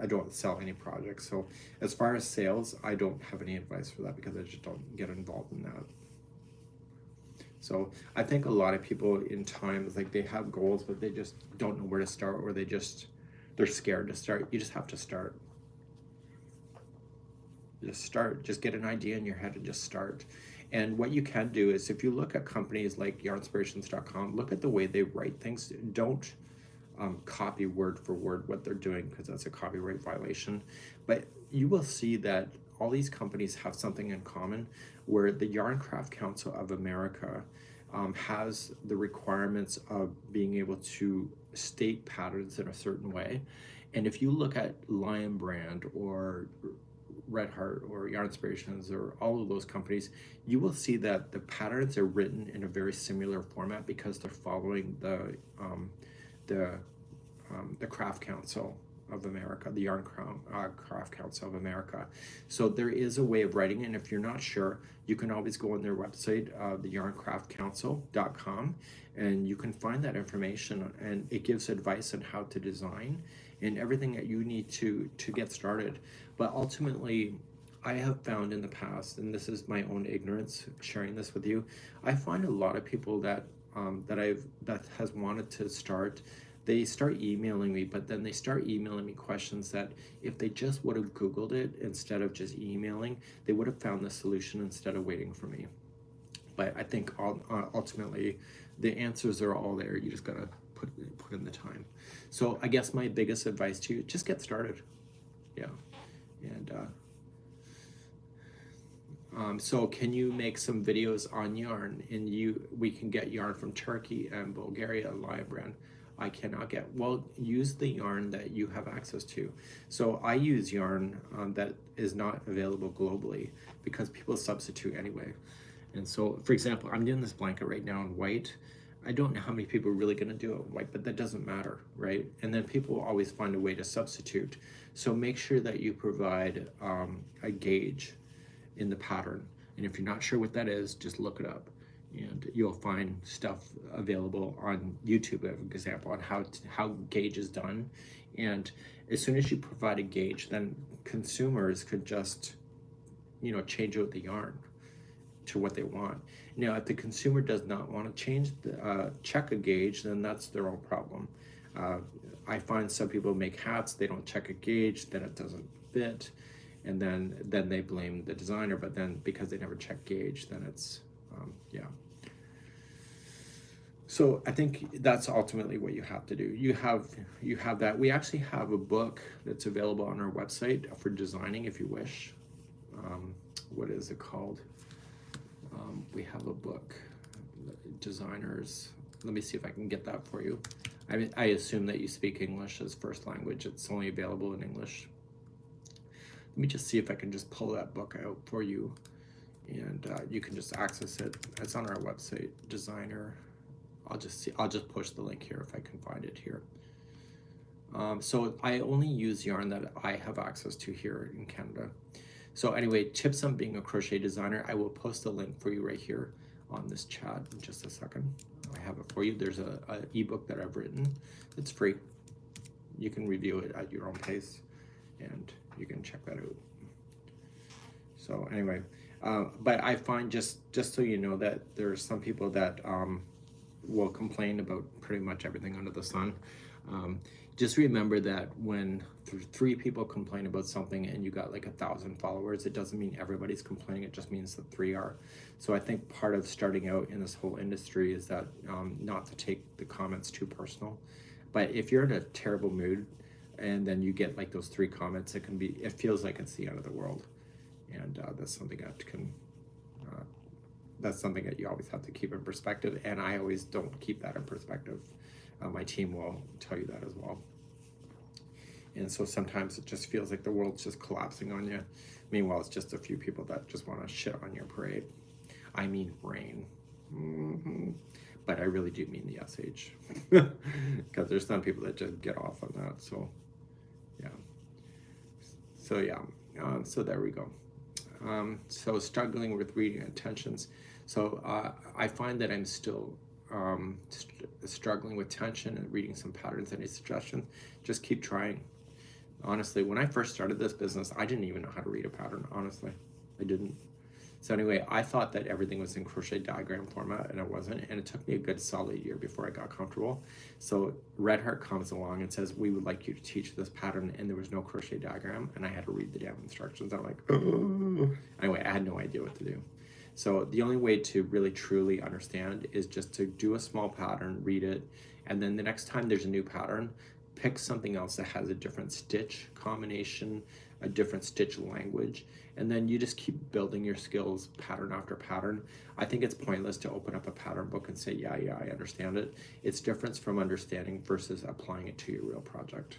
I don't sell any projects. So as far as sales, I don't have any advice for that because I just don't get involved in that. So I think a lot of people in times, like, they have goals, but they just don't know where to start, or they're scared to start. You just have to start. Just start. Just get an idea in your head and just start. And what you can do is, if you look at companies like yarnspirations.com, look at the way they write things. Don't copy word for word what they're doing, because that's a copyright violation. But you will see that all these companies have something in common, where the Yarn Craft Council of America has the requirements of being able to state patterns in a certain way. And if you look at Lion Brand or Red Heart or Yarn Inspirations or all of those companies, you will see that the patterns are written in a very similar format because they're following the Craft Council of America, the Yarn Craft Council of America. So there is a way of writing it, and if you're not sure, you can always go on their website, the yarncraftcouncil.com, and you can find that information, and it gives advice on how to design and everything that you need to get started. But ultimately, I have found in the past, and this is my own ignorance sharing this with you, I find a lot of people that that has wanted to start, they start emailing me, but then they start emailing me questions that if they just would have Googled it instead of just emailing, they would have found the solution instead of waiting for me. But I think ultimately the answers are all there. You just gotta put in the time. So I guess my biggest advice to you, just get started. Yeah. And so can you make some videos on yarn? And we can get yarn from Turkey and Bulgaria, Lion Brand. I cannot get. Well, use the yarn that you have access to. So I use yarn that is not available globally because people substitute anyway. And so, for example, I'm doing this blanket right now in white. I don't know how many people are really going to do it in white, but that doesn't matter, right? And then people will always find a way to substitute. So make sure that you provide a gauge in the pattern. And if you're not sure what that is, just look it up. And you'll find stuff available on YouTube, for example, on how gauge is done. And as soon as you provide a gauge, then consumers could just, change out the yarn to what they want. Now, if the consumer does not want to change check a gauge, then that's their own problem. I find some people make hats, they don't check a gauge, then it doesn't fit, and then they blame the designer. But then because they never check gauge, then it's yeah. So I think that's ultimately what you have to do. You have that. We actually have a book that's available on our website for designing if you wish. What is it called? We have a book, Designers. Let me see if I can get that for you. I assume that you speak English as first language. It's only available in English. Let me just see if I can just pull that book out for you, and you can just access it. It's on our website, Designer. I'll just push the link here if I can find it here. So I only use yarn that I have access to here in Canada. So anyway, tips on being a crochet designer. I will post a link for you right here on this chat in just a second. I have it for you. There's a ebook that I've written. It's free. You can review it at your own pace, and you can check that out. So anyway, but I find just so you know that there's some people that will complain about pretty much everything under the sun. Just remember that when 3 people complain about something and you got like 1,000 followers, it doesn't mean everybody's complaining. It just means that 3 are. So I think part of starting out in this whole industry is that not to take the comments too personal. But if you're in a terrible mood and then you get like those 3 comments, it feels like it's the end of the world. And that's something that you always have to keep in perspective. And I always don't keep that in perspective. My team will tell you that as well. And so sometimes it just feels like the world's just collapsing on you. Meanwhile, it's just a few people that just want to shit on your parade. I mean rain. But I really do mean the SH. Because there's some people that just get off on that. So yeah. So there we go. So struggling with reading intentions. So I find that I'm still struggling with tension and reading some patterns. Any suggestions? Just keep trying. Honestly, when I first started this business, I didn't even know how to read a pattern, honestly. I didn't. So anyway, I thought that everything was in crochet diagram format, and it wasn't. And it took me a good solid year before I got comfortable. So Red Heart comes along and says, we would like you to teach this pattern, and there was no crochet diagram, and I had to read the damn instructions. I'm like, oh. Anyway, I had no idea what to do. So the only way to really truly understand is just to do a small pattern, read it, and then the next time there's a new pattern, pick something else that has a different stitch combination, a different stitch language, and then you just keep building your skills pattern after pattern. I think it's pointless to open up a pattern book and say, yeah, I understand it. It's different from understanding versus applying it to your real project.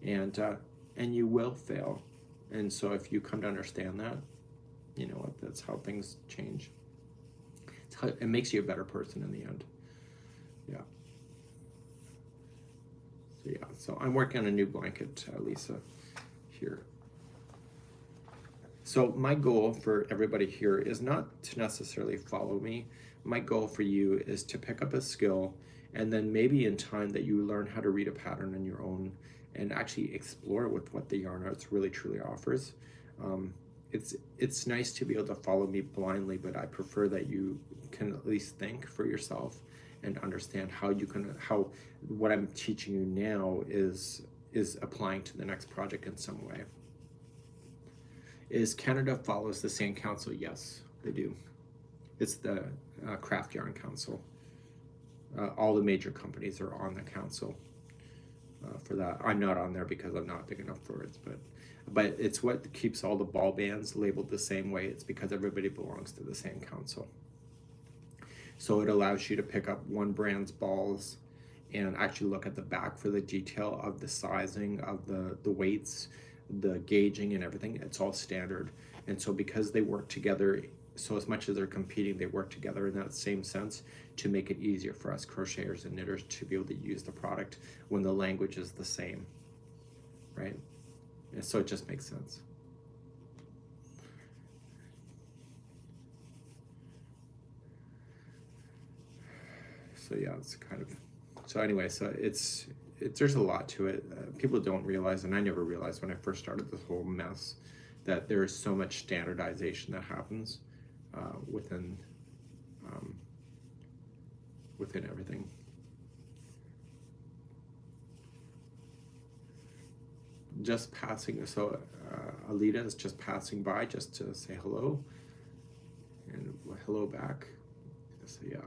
And you will fail. And so if you come to understand that, you know what, that's how things change. It makes you a better person in the end. Yeah. So yeah, so I'm working on a new blanket, Lisa, here. So my goal for everybody here is not to necessarily follow me. My goal for you is to pick up a skill, and then maybe in time that you learn how to read a pattern on your own and actually explore with what the yarn arts really truly offers. It's nice to be able to follow me blindly, but I prefer that you can at least think for yourself and understand how what I'm teaching you now is applying to the next project in some way. Is Canada follows the same council? Yes, they do. It's the Craft Yarn Council. All the major companies are on the council for that. I'm not on there because I'm not big enough for it, but it's what keeps all the ball bands labeled the same way. It's because everybody belongs to the same council. So it allows you to pick up one brand's balls and actually look at the back for the detail of the sizing of the weights, the gauging and everything. It's all standard. And so because they work together, so as much as they're competing, they work together in that same sense to make it easier for us crocheters and knitters to be able to use the product when the language is the same, right? And so it just makes sense. So yeah, it's kind of, so anyway, so there's a lot to it. People don't realize, and I never realized when I first started this whole mess, that there is so much standardization that happens within everything. Just passing, so Alita is just passing by just to say hello, and hello back. So yeah.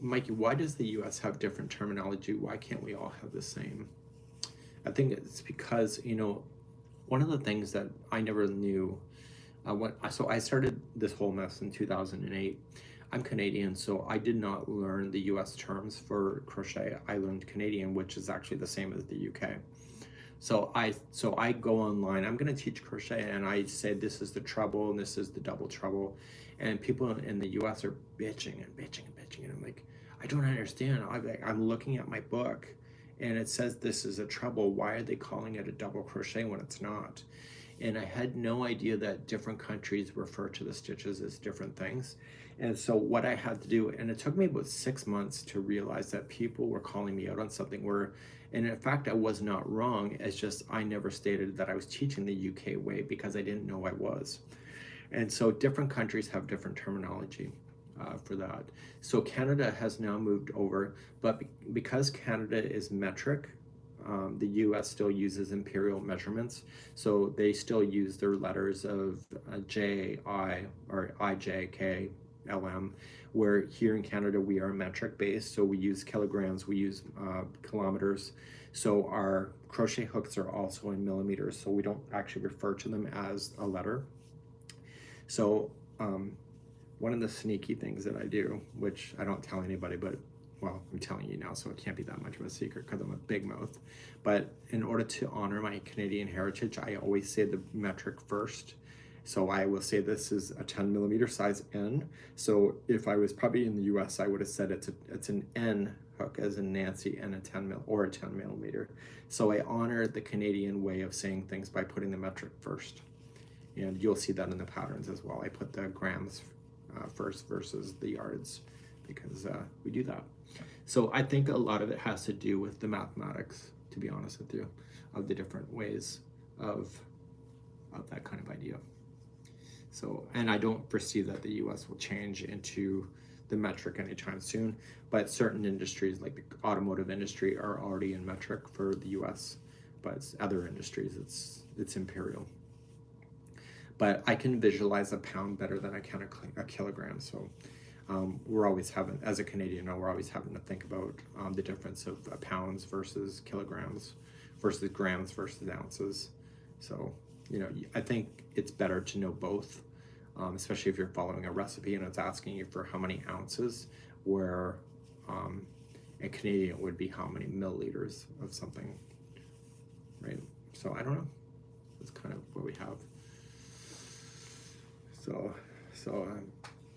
Mikey, why does the US have different terminology? Why can't we all have the same? I think it's because, you know, one of the things that I never knew, so I started this whole mess in 2008. I'm Canadian, so I did not learn the US terms for crochet. I learned Canadian, which is actually the same as the UK. So I go online, I'm gonna teach crochet, and I say this is the treble and this is the double treble. And people in the US are bitching and bitching and bitching. And I'm like, I don't understand. I'm looking at my book and it says this is a treble. Why are they calling it a double crochet when it's not? And I had no idea that different countries refer to the stitches as different things. And so what I had to do, and it took me about 6 months to realize that people were calling me out on something where, and in fact, I was not wrong. It's just I never stated that I was teaching the UK way because I didn't know I was. And so different countries have different terminology for that. So Canada has now moved over, but because Canada is metric, the US still uses imperial measurements. So they still use their letters of J, I, or I, J, K, LM, where here in Canada we are metric based. So we use kilograms, we use kilometers. So our crochet hooks are also in millimeters. So we don't actually refer to them as a letter. So one of the sneaky things that I do, which I don't tell anybody, but well, I'm telling you now, so it can't be that much of a secret because I'm a big mouth. But in order to honor my Canadian heritage, I always say the metric first. So I will say this is a 10 millimeter size N. So if I was probably in the US, I would have said it's an N hook as in Nancy and a 10 millimeter. So I honor the Canadian way of saying things by putting the metric first. And you'll see that in the patterns as well. I put the grams first versus the yards because we do that. So I think a lot of it has to do with the mathematics, to be honest with you, of the different ways of that kind of idea. So, and I don't foresee that the US will change into the metric anytime soon, but certain industries like the automotive industry are already in metric for the US, but other industries it's imperial. But I can visualize a pound better than I can a kilogram. So we're always having, as a Canadian, we're always having to think about the difference of pounds versus kilograms versus grams versus ounces. So, you know, I think it's better to know both, especially if you're following a recipe and it's asking you for how many ounces, where a Canadian would be how many milliliters of something, right? So I don't know. That's kind of what we have. So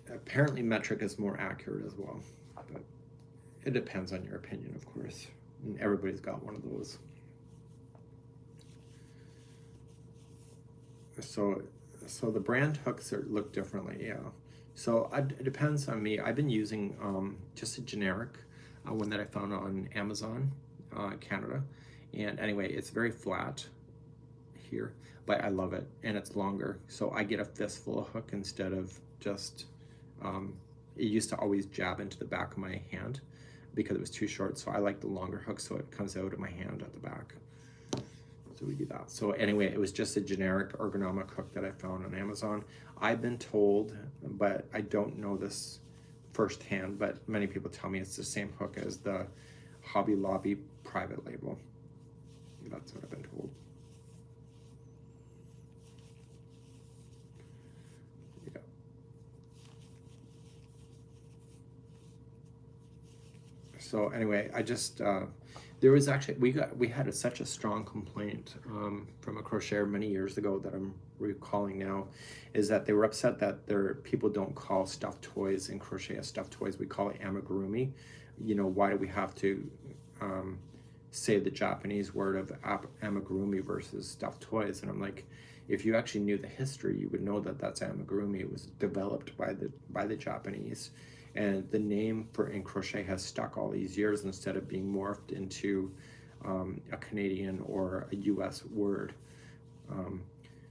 apparently metric is more accurate as well, but it depends on your opinion, of course. And everybody's got one of those. So the brand hooks look differently, yeah. So it depends on me. I've been using just a generic one that I found on Amazon, Canada. And anyway, it's very flat here, but I love it, and it's longer. So I get a fistful of hook instead of just, it used to always jab into the back of my hand because it was too short. So I like the longer hook so it comes out of my hand at the back. So we do that. So anyway, it was just a generic ergonomic hook that I found on Amazon. I've been told, but I don't know this firsthand, but many people tell me it's the same hook as the Hobby Lobby private label. That's what I've been told. Yeah. So anyway, I just there was actually we had such a strong complaint from a crocheter many years ago that I'm recalling now, is that they were upset that their people don't call stuffed toys in crochet as stuffed toys. We call it amigurumi. You know, why do we have to say the Japanese word of amigurumi versus stuffed toys? And I'm like, if you actually knew the history, you would know that that's amigurumi. It was developed by the Japanese, and the name for in crochet has stuck all these years instead of being morphed into a Canadian or a US word.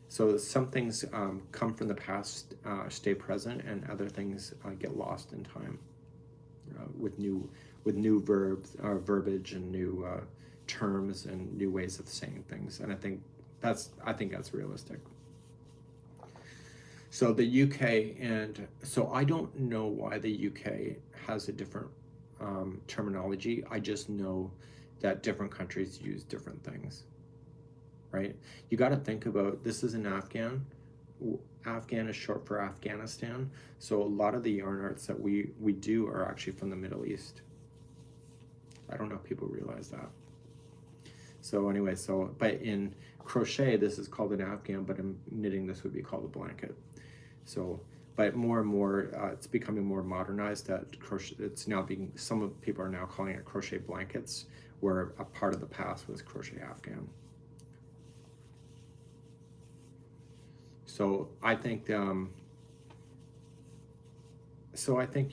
So some things come from the past, stay present, and other things get lost in time with new verbs, verbiage, and new terms and new ways of saying things. And I think that's realistic. So the UK, and so I don't know why the UK has a different terminology. I just know that different countries use different things, right? You got to think about, this is an Afghan. Afghan is short for Afghanistan. So a lot of the yarn arts that we do are actually from the Middle East. I don't know if people realize that. So anyway, but in crochet, this is called an Afghan, but in knitting, this would be called a blanket. So, but more and more, it's becoming more modernized that crochet, it's now being, some of people are now calling it crochet blankets, where a part of the past was crochet Afghan. So I think, you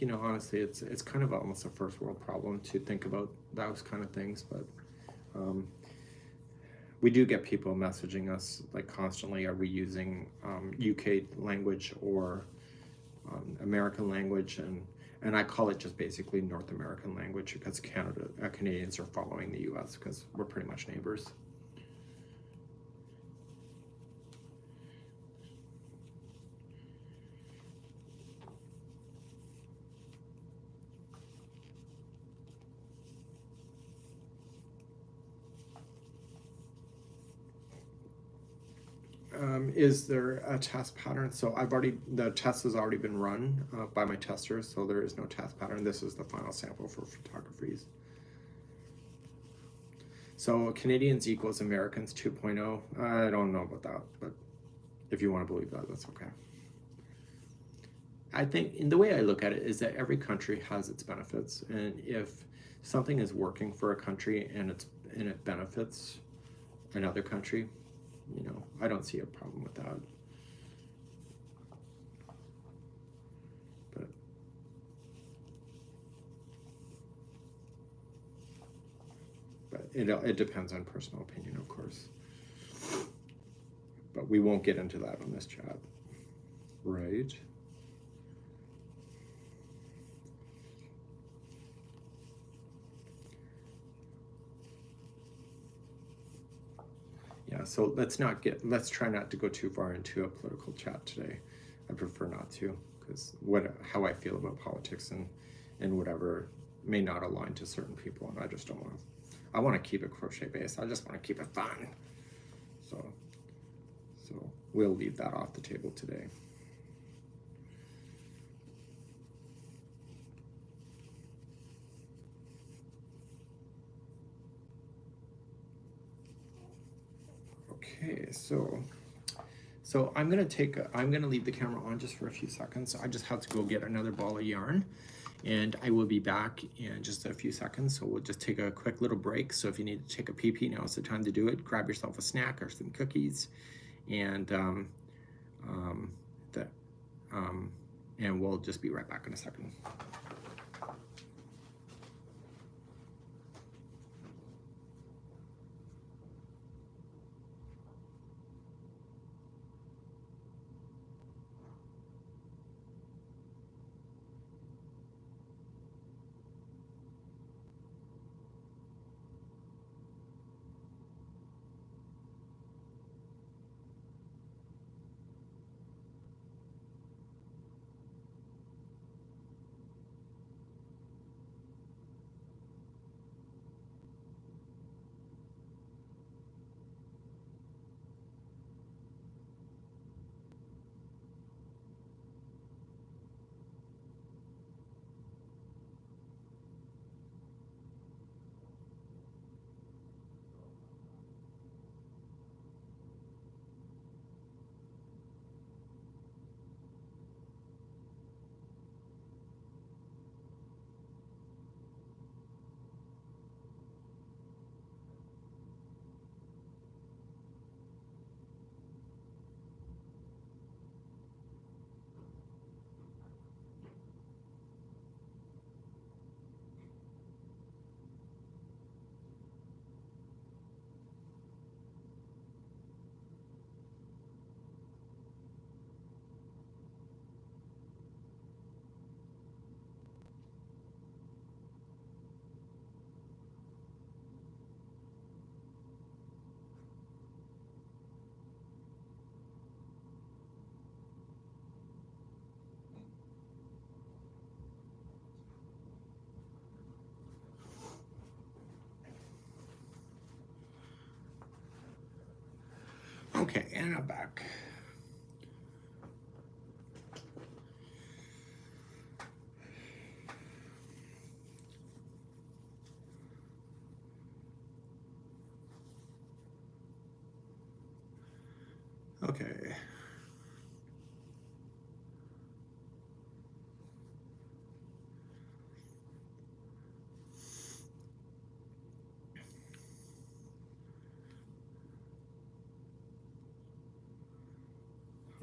know, honestly, it's kind of almost a first world problem to think about those kind of things, but we do get people messaging us like constantly, are we using UK language or American language, and I call it just basically North American language, because Canadians are following the US because we're pretty much neighbors. Is there a test pattern? So the test has already been run by my testers, so there is no test pattern. This is the final sample for photographies. So Canadians equals Americans 2.0. I don't know about that, but if you want to believe that, that's okay. I think, in the way I look at it, is that every country has its benefits, and if something is working for a country and it benefits another country, you know, I don't see a problem with that. But it depends on personal opinion, of course. But we won't get into that on this chat, right? Yeah, so let's try not to go too far into a political chat today. I prefer not to, because how I feel about politics and whatever may not align to certain people, and I just don't want to. I want to keep it crochet based. I just want to keep it fun. So we'll leave that off the table today. Okay, so I'm gonna leave the camera on just for a few seconds. I just have to go get another ball of yarn, and I will be back in just a few seconds. So we'll just take a quick little break. So if you need to take a pee-pee, now's the time to do it. Grab yourself a snack or some cookies, and and we'll just be right back in a second. Okay, and I'm back. Okay.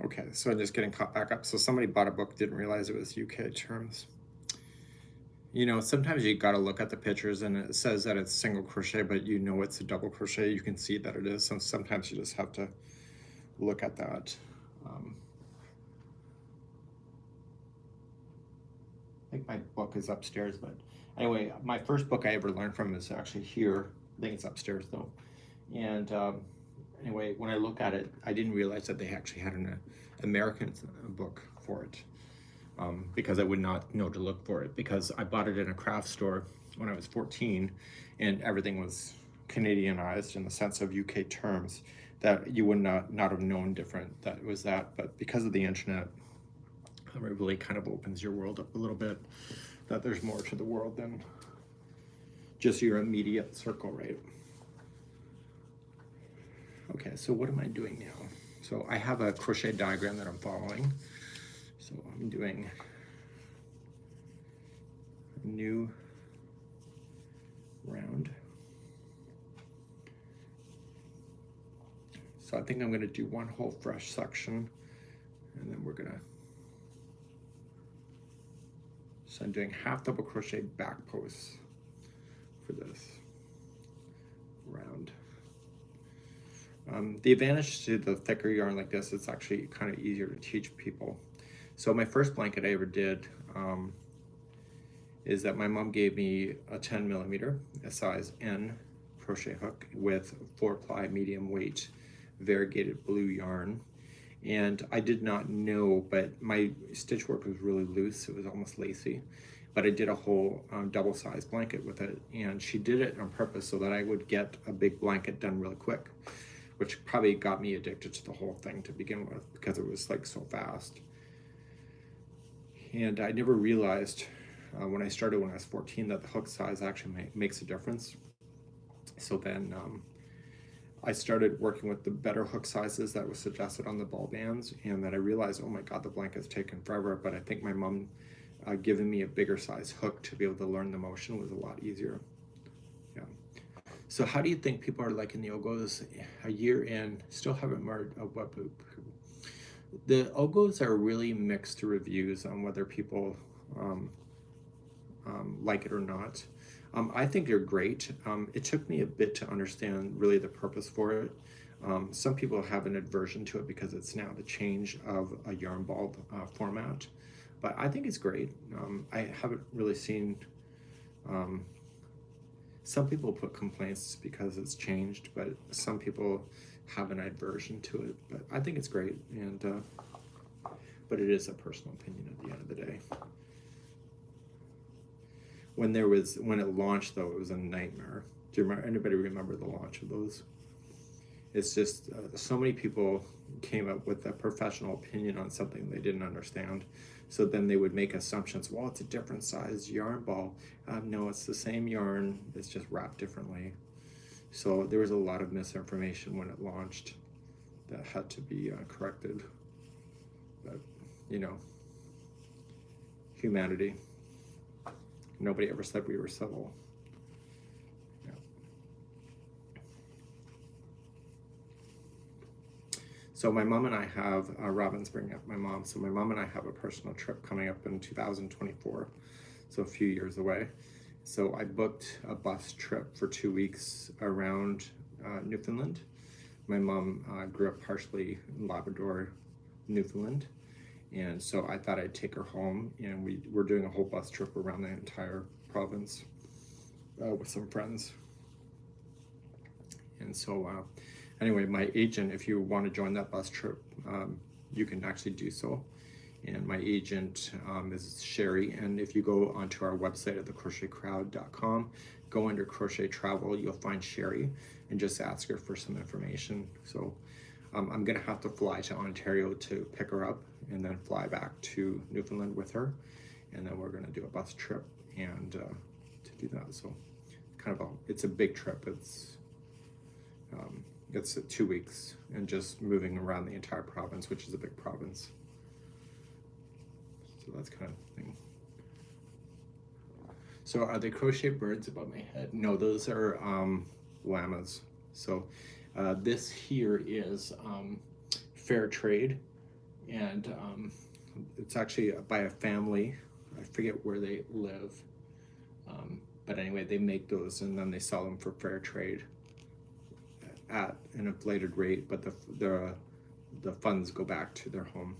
Okay, so I'm just getting caught back up. So somebody bought a book, didn't realize it was UK terms. You know, sometimes you gotta look at the pictures and it says that it's single crochet, but you know it's a double crochet. You can see that it is. So sometimes you just have to look at that. I think my book is upstairs, but anyway, my first book I ever learned from is actually here. I think it's upstairs though. And anyway, when I look at it, I didn't realize that they actually had an American book for it, because I would not know to look for it, because I bought it in a craft store when I was 14 and everything was Canadianized in the sense of UK terms that you would not have known different that it was that. But because of the internet, it really kind of opens your world up a little bit, that there's more to the world than just your immediate circle, right? Okay, so what am I doing now? So I have a crochet diagram that I'm following. So I'm doing a new round. So I think I'm gonna do one whole fresh section, and then we're gonna, so I'm doing half double crochet back posts for this. around. The advantage to the thicker yarn like this, it's actually kind of easier to teach people. So my first blanket I ever did is that my mom gave me a 10mm, a size N crochet hook with 4-ply medium weight variegated blue yarn. And I did not know, but my stitch work was really loose. It was almost lacy. But I did a whole double-sized blanket with it, and she did it on purpose so that I would get a big blanket done really quick, which probably got me addicted to the whole thing to begin with because it was like so fast. And I never realized when I started when I was 14 that the hook size actually makes a difference. So then I started working with the better hook sizes that was suggested on the ball bands, and then I realized, oh my God, the blanket's taken forever. But I think my mom giving me a bigger size hook to be able to learn the motion was a lot easier. Yeah. So how do you think people are liking the Ogos a year in? Still haven't marked a web boop. The Ogos are really mixed reviews on whether people like it or not. I think they're great. It took me a bit to understand really the purpose for it. Some people have an aversion to it because it's now the change of a yarn ball format, but I think it's great. I haven't really seen, some people put complaints because it's changed, but some people have an aversion to it, but I think it's great. And but it is a personal opinion at the end of the day. When it launched though, it was a nightmare. Do you remember, anybody remember the launch of those? It's just so many people came up with a professional opinion on something they didn't understand. So then they would make assumptions. Well, it's a different size yarn ball. No, it's the same yarn. It's just wrapped differently. So there was a lot of misinformation when it launched that had to be corrected. But, you know, humanity. Nobody ever said we were civil. Yeah. So my mom and I have, Robin's bringing up my mom, so my mom and I have a personal trip coming up in 2024, so a few years away. So I booked a bus trip for 2 weeks around Newfoundland. My mom grew up partially in Labrador, Newfoundland. And so I thought I'd take her home, and we're doing a whole bus trip around the entire province with some friends. And so anyway, my agent, if you want to join that bus trip, you can actually do so. And my agent is Sherry. And if you go onto our website at thecrochetcrowd.com, go under Crochet Travel, you'll find Sherry, and just ask her for some information. So I'm gonna have to fly to Ontario to pick her up and then fly back to Newfoundland with her. And then we're gonna do a bus trip and to do that. So kind of it's a big trip. It's 2 weeks and just moving around the entire province, which is a big province. So that's kind of the thing. So are they crochet birds above my head? No, those are llamas. So this here is fair trade, and it's actually by a family. I forget where they live, but anyway, they make those and then they sell them for fair trade at an inflated rate, but the funds go back to their home,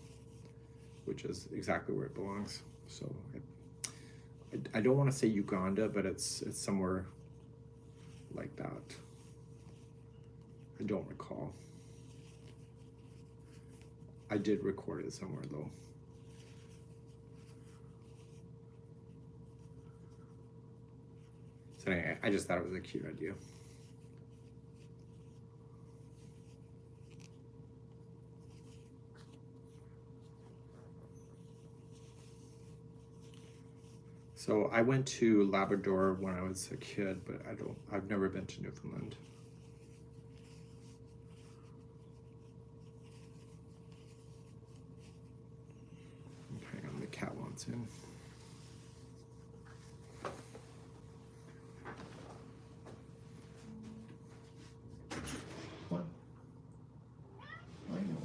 which is exactly where it belongs. So I don't want to say Uganda, but it's somewhere like that. I don't recall. I did record it somewhere though. So anyway, I just thought it was a cute idea. So I went to Labrador when I was a kid, but I've never been to Newfoundland. Hang on, the cat wants in. What? I know.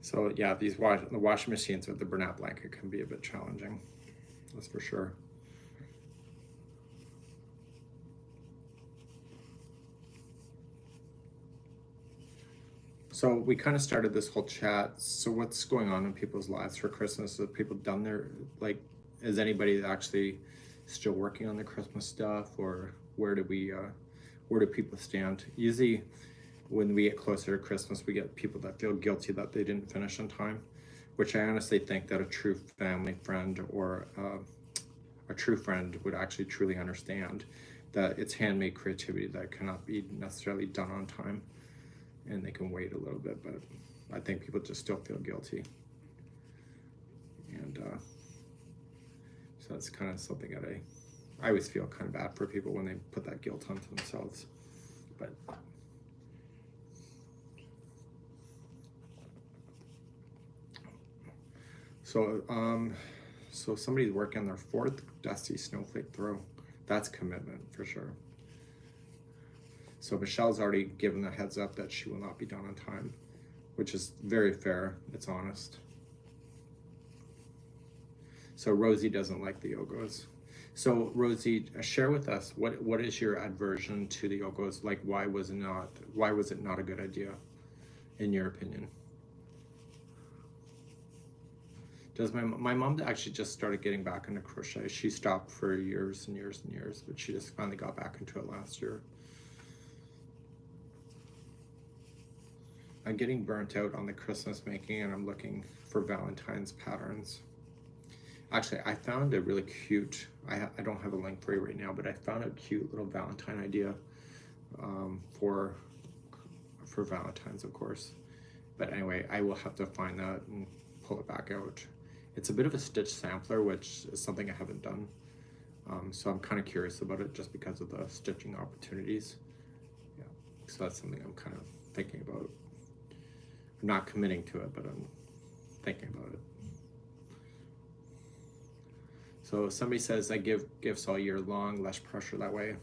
So yeah, the washing machines with the burnout blanket can be a bit challenging, that's for sure. So we kind of started this whole chat. So what's going on in people's lives for Christmas? Have people done their, like, is anybody actually still working on the Christmas stuff, or where do people stand? Usually when we get closer to Christmas, we get people that feel guilty that they didn't finish on time, which I honestly think that a true family friend or a true friend would actually truly understand that it's handmade creativity that cannot be necessarily done on time, and they can wait a little bit, but I think people just still feel guilty. And so that's kind of something that I always feel kind of bad for people when they put that guilt onto themselves. But so somebody's working on their 4th dusty snowflake throw. That's commitment for sure. So Michelle's already given the heads up that she will not be done on time, which is very fair. It's honest. So Rosie doesn't like the Yogos. So Rosie, share with us what is your aversion to the Yogos? Like, why was it not a good idea, in your opinion? Does my mom actually just started getting back into crochet. She stopped for years and years and years, but she just finally got back into it last year. I'm getting burnt out on the Christmas making, and I'm looking for Valentine's patterns. Actually, I found a really cute, I don't have a link for you right now, but I found a cute little Valentine idea for Valentine's, of course. But anyway, I will have to find that and pull it back out. It's a bit of a stitch sampler, which is something I haven't done. So I'm kind of curious about it just because of the stitching opportunities. Yeah, so that's something I'm kind of thinking about. I'm not committing to it, but I'm thinking about it. So somebody says, I give gifts all year long, less pressure that way.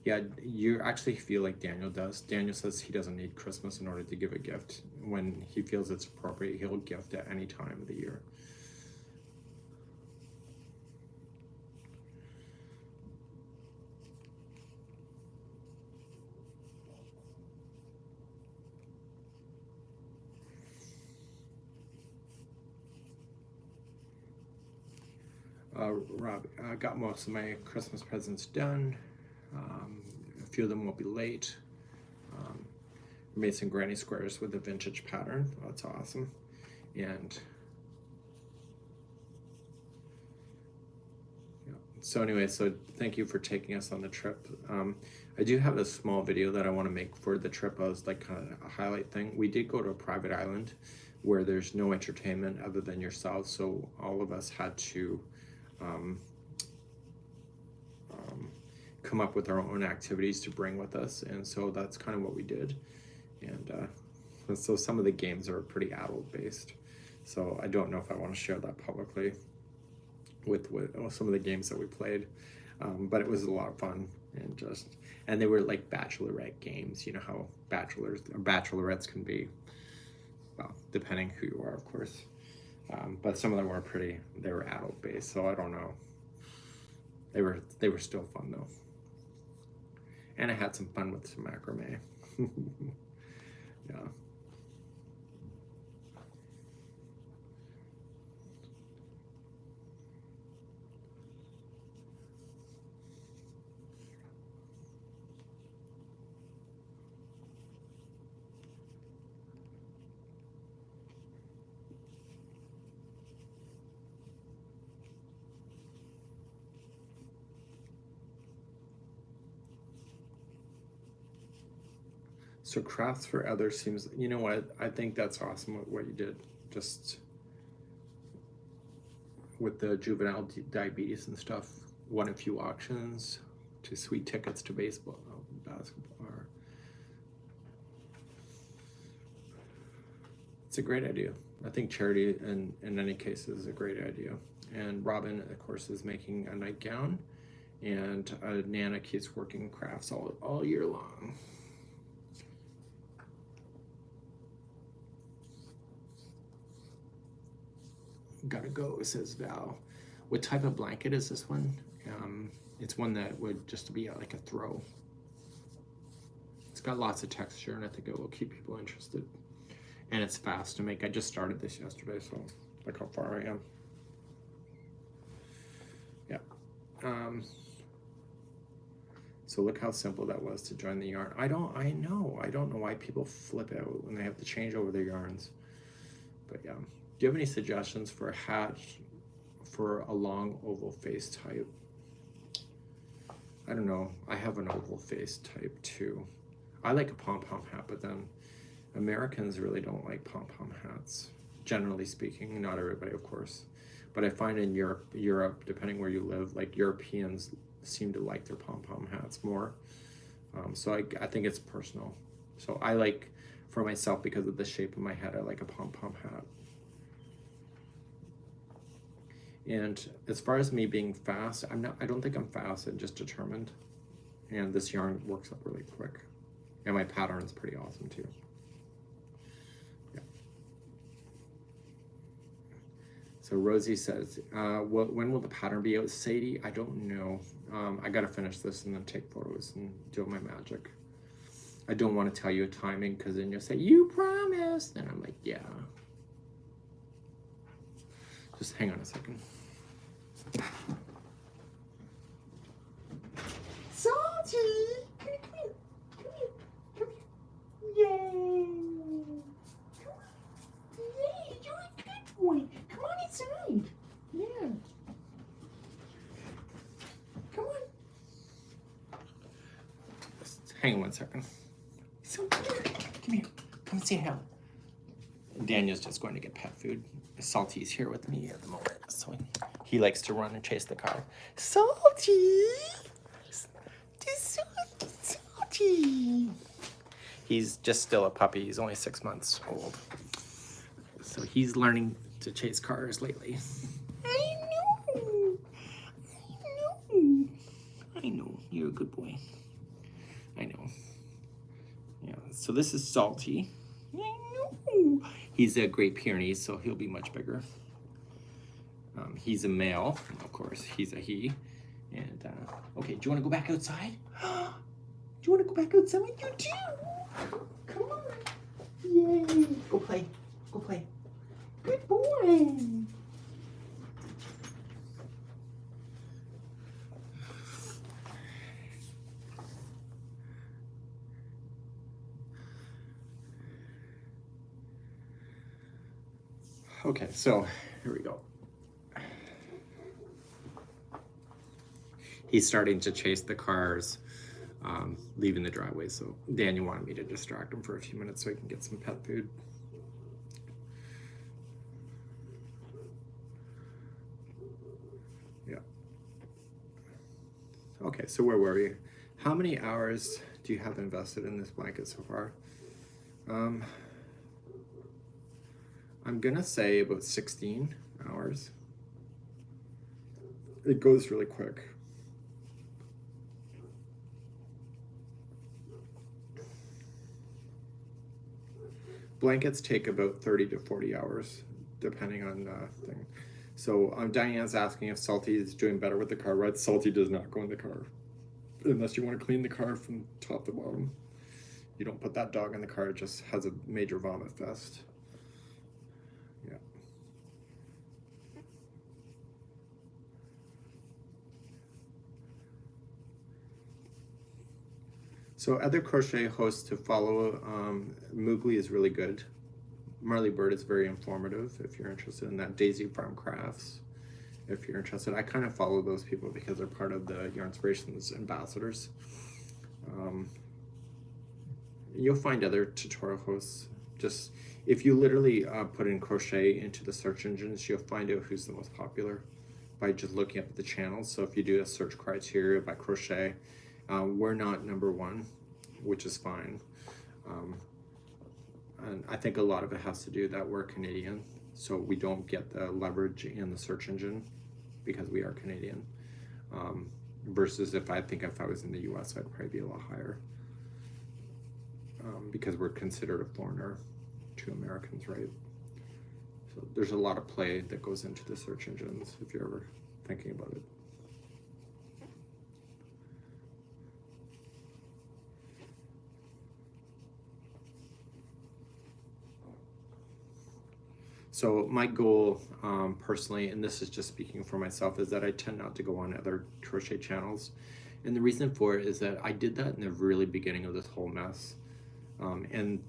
Yeah, you actually feel like Daniel does. Daniel says he doesn't need Christmas in order to give a gift. When he feels it's appropriate, he'll gift at any time of the year. Rob, I got most of my Christmas presents done. A few of them will be late. Made some granny squares with a vintage pattern. Oh, that's awesome. And yeah. So anyway, so thank you for taking us on the trip. I do have a small video that I want to make for the trip as like kind of a highlight thing. We did go to a private island where there's no entertainment other than yourself, so all of us had to come up with our own activities to bring with us, and so that's kind of what we did. And so some of the games are pretty adult based, so I don't know if I want to share that publicly with some of the games that we played, but it was a lot of fun, and they were like bachelorette games. You know how bachelors or bachelorettes can be, well, depending who you are, of course. But some of them were they were adult based, so I don't know. They were still fun though. And I had some fun with some macrame. Yeah. So crafts for others seems, you know what, I think that's awesome what you did, just with the juvenile diabetes and stuff. Won a few auctions to sweet tickets to baseball, basketball. It's a great idea. I think charity in any case is a great idea. And Robin, of course, is making a nightgown, and Nana keeps working crafts all year long. Gotta go, says Val. What type of blanket is this one? It's one that would just be like a throw. It's got lots of texture, and I think it will keep people interested. And it's fast to make. I just started this yesterday, so look how far I am. Yeah. So look how simple that was to join the yarn. I don't know why people flip out when they have to change over their yarns. But yeah. Do you have any suggestions for a hat for a long oval face type? I don't know. I have an oval face type too. I like a pom-pom hat, but then Americans really don't like pom-pom hats, generally speaking. Not everybody, of course. But I find in Europe, depending where you live, like Europeans seem to like their pom-pom hats more. So I think it's personal. So I like, for myself, because of the shape of my head, I like a pom-pom hat. And as far as me being fast, I don't think I'm fast. I'm just determined. And this yarn works up really quick. And my pattern's pretty awesome too. Yeah. So Rosie says, when will the pattern be out, Sadie? I don't know. I gotta finish this and then take photos and do my magic. I don't want to tell you a timing because then you'll say, you promised. And I'm like, yeah. Just hang on a second. Salty! Come here, come here, come here, come here. Yay! Come on. Yay, you're a good boy. Come on inside. Yeah. Come on. Just hang on one second. So come here. Come say hello. Daniel's just going to get pet food. Salty's here with me at the moment, so he likes to run and chase the car. Salty! Salty! He's just still a puppy. He's only 6 months old. So he's learning to chase cars lately. I know! I know. You're a good boy. I know. Yeah, so this is Salty. I know. He's a Great Pyrenees, so he'll be much bigger. He's a male, of course. He's a he. And, okay, do you want to go back outside? Do you want to go back outside? You do! Come on. Yay. Go play. Go play. Good boy. Okay, so here we go. He's starting to chase the cars, leaving the driveway. So Daniel wanted me to distract him for a few minutes so he can get some pet food. Yeah. Okay, so where were we? How many hours do you have invested in this blanket so far? I'm gonna say about 16 hours. It goes really quick. Blankets take about 30 to 40 hours, depending on the thing. So Diane's asking if Salty is doing better with the car ride. Salty does not go in the car, unless you want to clean the car from top to bottom. You don't put that dog in the car, it just has a major vomit fest. Yeah. So other crochet hosts to follow, Moogly is really good. Marley Bird is very informative if you're interested in that. Daisy Farm Crafts, if you're interested. I kind of follow those people because they're part of the Yarn Inspirations ambassadors. You'll find other tutorial hosts. Just if you literally put in crochet into the search engines, you'll find out who's the most popular by just looking up at the channels. So if you do a search criteria by crochet, we're not #1, which is fine. And I think a lot of it has to do that we're Canadian, so we don't get the leverage in the search engine because we are Canadian. Versus if I was in the US, I'd probably be a lot higher. Because we're considered a foreigner to Americans, right? So there's a lot of play that goes into the search engines if you're ever thinking about it. So my goal personally, and this is just speaking for myself, is that I tend not to go on other crochet channels. And the reason for it is that I did that in the really beginning of this whole mess. And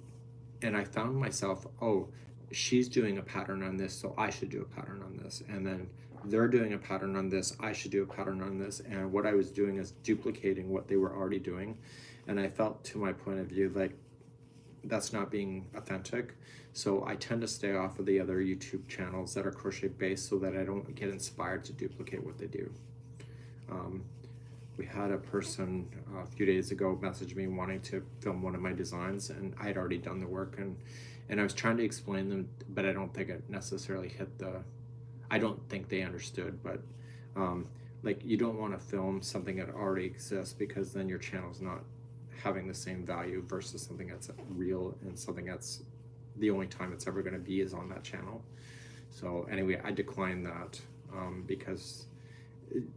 I found myself, oh, she's doing a pattern on this, so I should do a pattern on this. And then they're doing a pattern on this, I should do a pattern on this. And what I was doing is duplicating what they were already doing. And I felt, to my point of view, like that's not being authentic. So I tend to stay off of the other YouTube channels that are crochet based so that I don't get inspired to duplicate what they do. We had a person a few days ago message me wanting to film one of my designs, and I had already done the work, and I was trying to explain them, but I don't think it necessarily hit the, I don't think they understood, but like you don't want to film something that already exists, because then your channel's not having the same value versus something that's real and something that's the only time it's ever going to be is on that channel. So anyway, I declined that because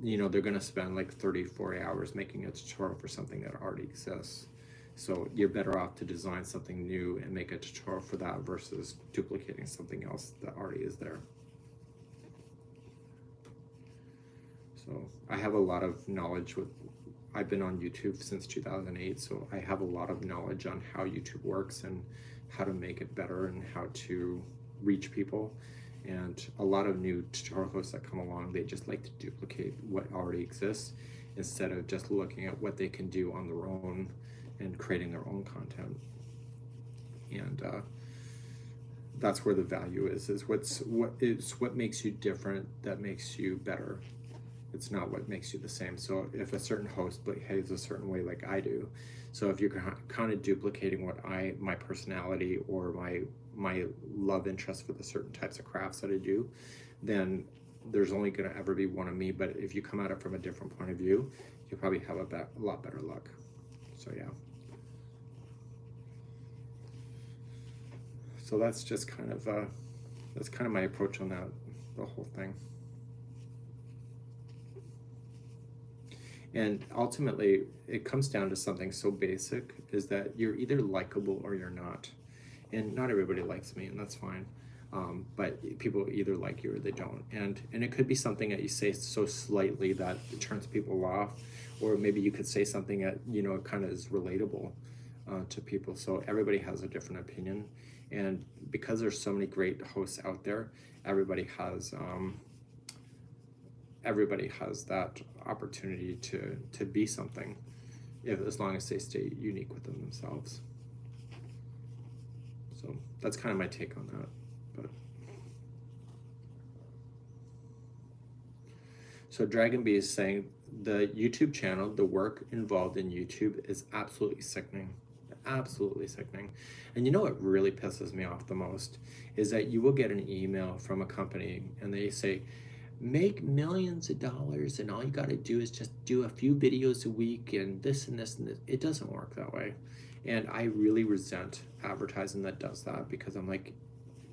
you know they're going to spend like 30-40 hours making a tutorial for something that already exists. So you're better off to design something new and make a tutorial for that versus duplicating something else that already is there. So I have a lot of knowledge with, I've been on YouTube since 2008, so I have a lot of knowledge on how YouTube works and how to make it better and how to reach people. And a lot of new tutorial hosts that come along, they just like to duplicate what already exists instead of just looking at what they can do on their own and creating their own content. And that's where the value is what makes you different that makes you better. It's not what makes you the same. So if a certain host behaves a certain way like I do, so if you're kind of duplicating what my personality or my love interest for the certain types of crafts that I do, then there's only going to ever be one of me. But if you come at it from a different point of view, you'll probably have a lot better luck. So yeah. So that's just kind of my approach on that, the whole thing. And ultimately, it comes down to something so basic, is that you're either likable or you're not. And not everybody likes me, and that's fine. But people either like you or they don't. And it could be something that you say so slightly that it turns people off, or maybe you could say something that, you know, kind of is relatable to people. So everybody has a different opinion. And because there's so many great hosts out there, everybody has that opportunity to be something, as long as they stay unique within themselves. So that's kind of my take on that. But so Dragon Bee is saying the YouTube channel, the work involved in YouTube is absolutely sickening. Absolutely sickening. And you know what really pisses me off the most is that you will get an email from a company and they say, make millions of dollars and all you got to do is just do a few videos a week and this and this and this. It doesn't work that way. And I really resent advertising that does that, because I'm like,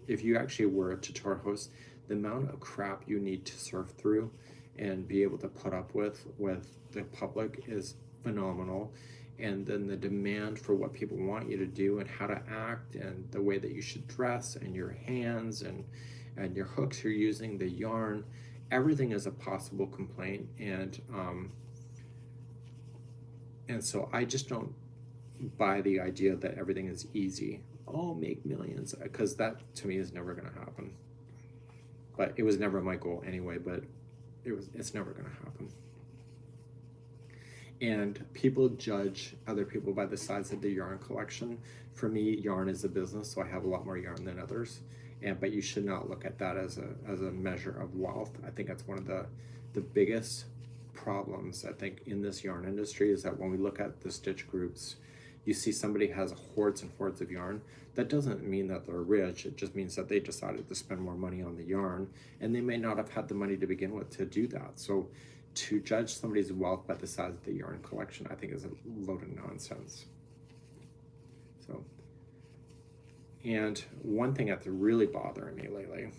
if you actually were a tutorial host, the amount of crap you need to surf through and be able to put up with the public is phenomenal. And then the demand for what people want you to do and how to act and the way that you should dress and your hands and your hooks you're using, the yarn, everything is a possible complaint. And so I just don't buy the idea that everything is easy. Oh, make millions, because that to me is never going to happen. But it was never my goal anyway, but it's never going to happen. And people judge other people by the size of the yarn collection. For me, yarn is a business, so I have a lot more yarn than others. But you should not look at that as a measure of wealth. I think that's one of the biggest problems, I think, in this yarn industry, is that when we look at the stitch groups, you see somebody has hordes and hordes of yarn. That doesn't mean that they're rich. It just means that they decided to spend more money on the yarn, and they may not have had the money to begin with to do that. So to judge somebody's wealth by the size of the yarn collection, I think is a load of nonsense. So And one thing that's really bothering me lately,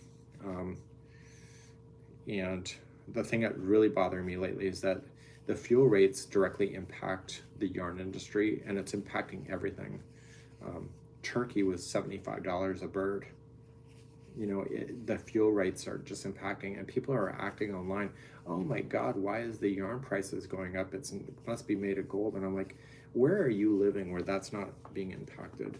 and the thing that really bothering me lately is that the fuel rates directly impact the yarn industry, and it's impacting everything. Turkey was $75 a bird. You know, the fuel rates are just impacting, and people are acting online, oh my God, why is the yarn prices going up? It must be made of gold. And I'm like, where are you living where that's not being impacted?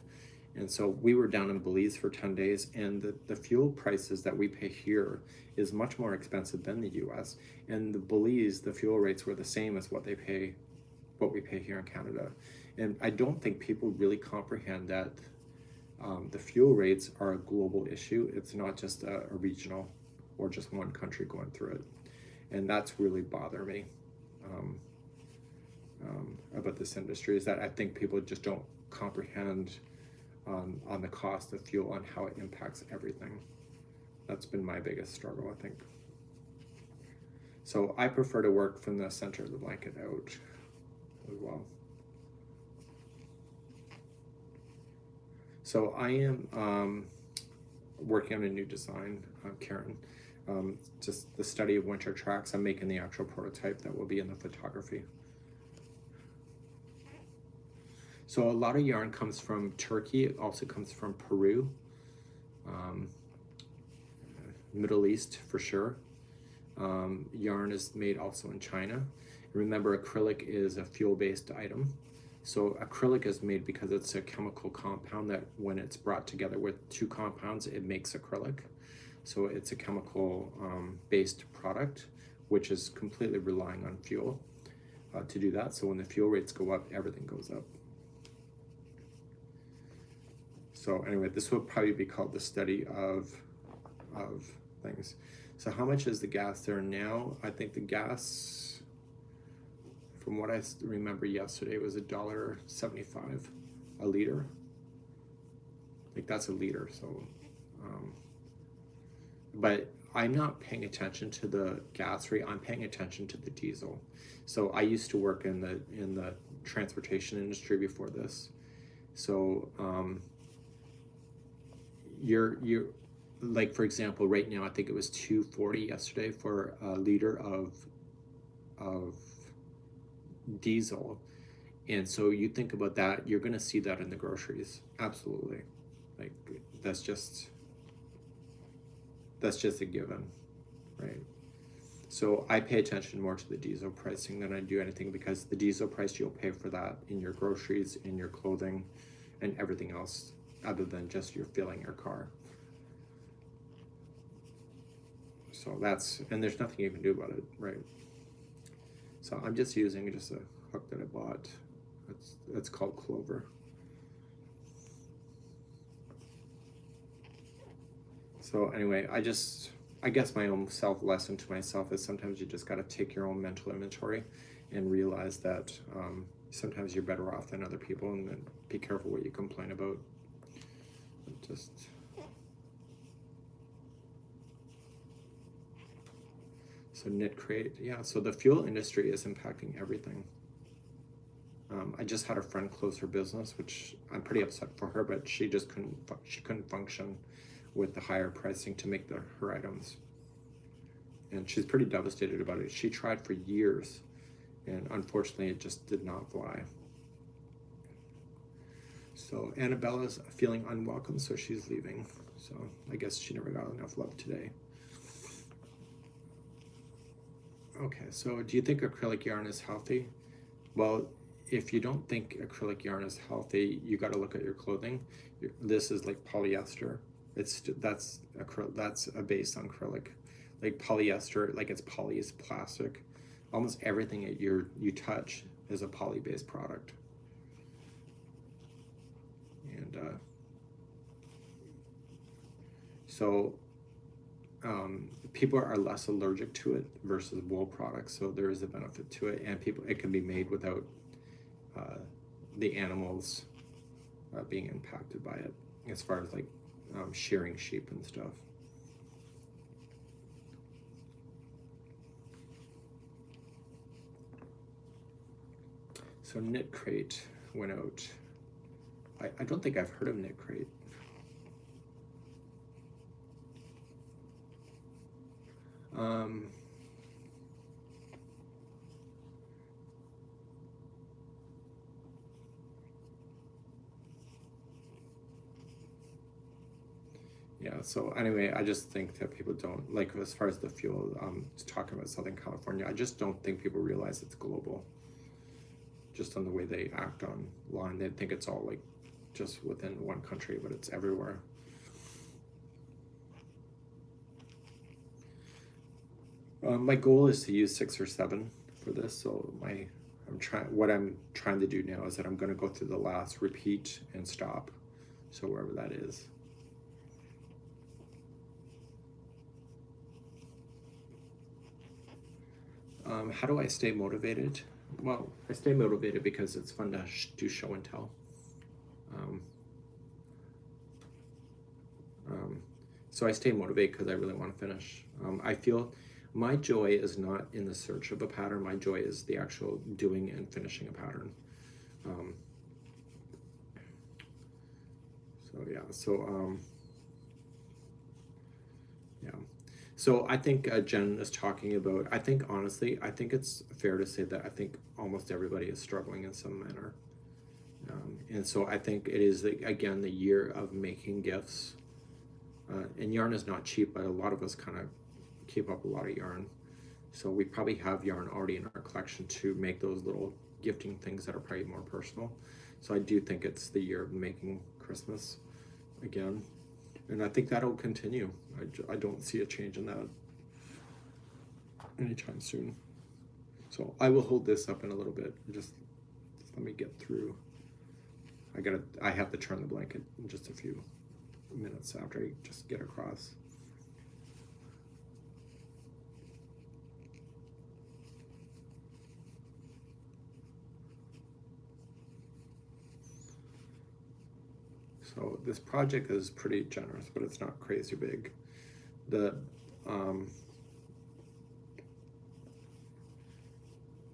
And so we were down in Belize for 10 days, and the fuel prices that we pay here is much more expensive than the US. And the Belize, the fuel rates were the same as what we pay here in Canada. And I don't think people really comprehend that the fuel rates are a global issue. It's not just a regional or just one country going through it. And that's really bothered me about this industry, is that I think people just don't comprehend on the cost of fuel and how it impacts everything. That's been my biggest struggle, I think. So I prefer to work from the center of the blanket out as well. So I am working on a new design, Karen. Just the study of winter tracks. I'm making the actual prototype that will be in the photography. So a lot of yarn comes from Turkey. It also comes from Peru, Middle East for sure. Yarn is made also in China. Remember, acrylic is a fuel-based item. So acrylic is made because it's a chemical compound that when it's brought together with two compounds, it makes acrylic. So it's a chemical based product, which is completely relying on fuel to do that. So when the fuel rates go up, everything goes up. So anyway, this will probably be called the study of things. So how much is the gas there now? I think the gas, from what I remember yesterday, was $1.75 a liter. I think that's a liter. So, but I'm not paying attention to the gas rate. I'm paying attention to the diesel. So I used to work in the transportation industry before this. So you're like, for example, right now I think it was $2.40 yesterday for a liter of diesel. And so you think about that, you're going to see that in the groceries. Absolutely. Like that's just a given, right? So I pay attention more to the diesel pricing than I do anything, because the diesel price, you'll pay for that in your groceries, in your clothing, and everything else other than just your filling your car. So and there's nothing you can do about it, right? So I'm just using a hook that I bought. It's called Clover. So anyway, I guess my own lesson to myself is sometimes you just got to take your own mental inventory and realize that sometimes you're better off than other people, and then be careful what you complain about. So Knit Crate, yeah, so the fuel industry is impacting everything. I just had a friend close her business, which I'm pretty upset for her, but she couldn't function with the higher pricing to make her items. And she's pretty devastated about it. She tried for years, and unfortunately it just did not fly. So Annabella's feeling unwelcome, so she's leaving. So I guess she never got enough love today. Okay, so do you think acrylic yarn is healthy? Well, if you don't think acrylic yarn is healthy, you got to look at your clothing. This is like polyester. That's a base on acrylic. Like polyester, like it's poly is plastic. Almost everything that you touch is a poly-based product. And so people are less allergic to it versus wool products, so there is a benefit to it, and it can be made without the animals being impacted by it, as far as like shearing sheep and stuff. So Knit Crate went out. I don't think I've heard of Knit Crate. Um, yeah, so anyway, I just think that people don't, like as far as the fuel, talking about Southern California, I just don't think people realize it's global. Just on the way they act online, they think it's all like just within one country, but it's everywhere. My goal is to use 6 or 7 for this, so what I'm trying to do now is that I'm going to go through the last, repeat, and stop, so wherever that is. How do I stay motivated? Well, I stay motivated because it's fun to do show and tell. So I stay motivated because I really want to finish. I feel my joy is not in the search of a pattern. My joy is the actual doing and finishing a pattern. So I think Jen is talking about, I think honestly, I think it's fair to say that I think almost everybody is struggling in some manner. And so I think it is, again, the year of making gifts. And yarn is not cheap, but a lot of us kind of keep up a lot of yarn. So we probably have yarn already in our collection to make those little gifting things that are probably more personal. So I do think it's the year of making Christmas again. And I think that'll continue. I don't see a change in that anytime soon. So I will hold this up in a little bit. Just let me get through. I have to turn the blanket in just a few minutes after I just get across. So this project is pretty generous, but it's not crazy big.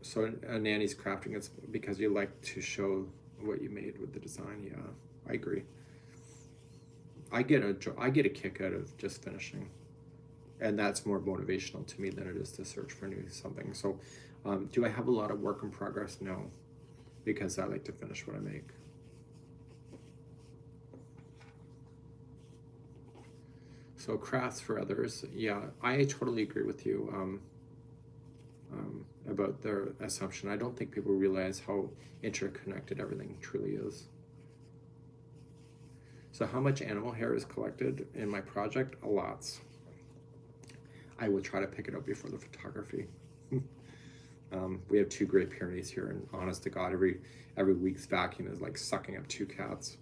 So Nanny's crafting, it's because you like to show what you made with the design. Yeah, I agree. I get a kick out of just finishing, and that's more motivational to me than it is to search for new something. So do I have a lot of work in progress? No, because I like to finish what I make. So crafts for others, yeah, I totally agree with you about their assumption. I don't think people realize how interconnected everything truly is. So how much animal hair is collected in my project? A lot. I will try to pick it up before the photography. We have 2 Great Pyrenees here, and honest to God, every week's vacuum is like sucking up 2 cats.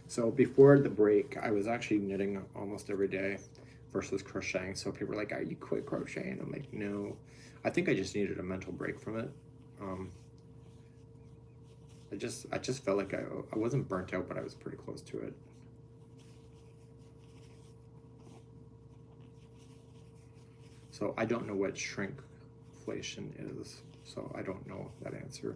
So before the break, I was actually knitting almost every day versus crocheting. So people were like, "Are you quit crocheting?" I'm like, "No." I think I just needed a mental break from it. I just felt like I wasn't burnt out, but I was pretty close to it. So I don't know what shrinkflation is. So I don't know that answer.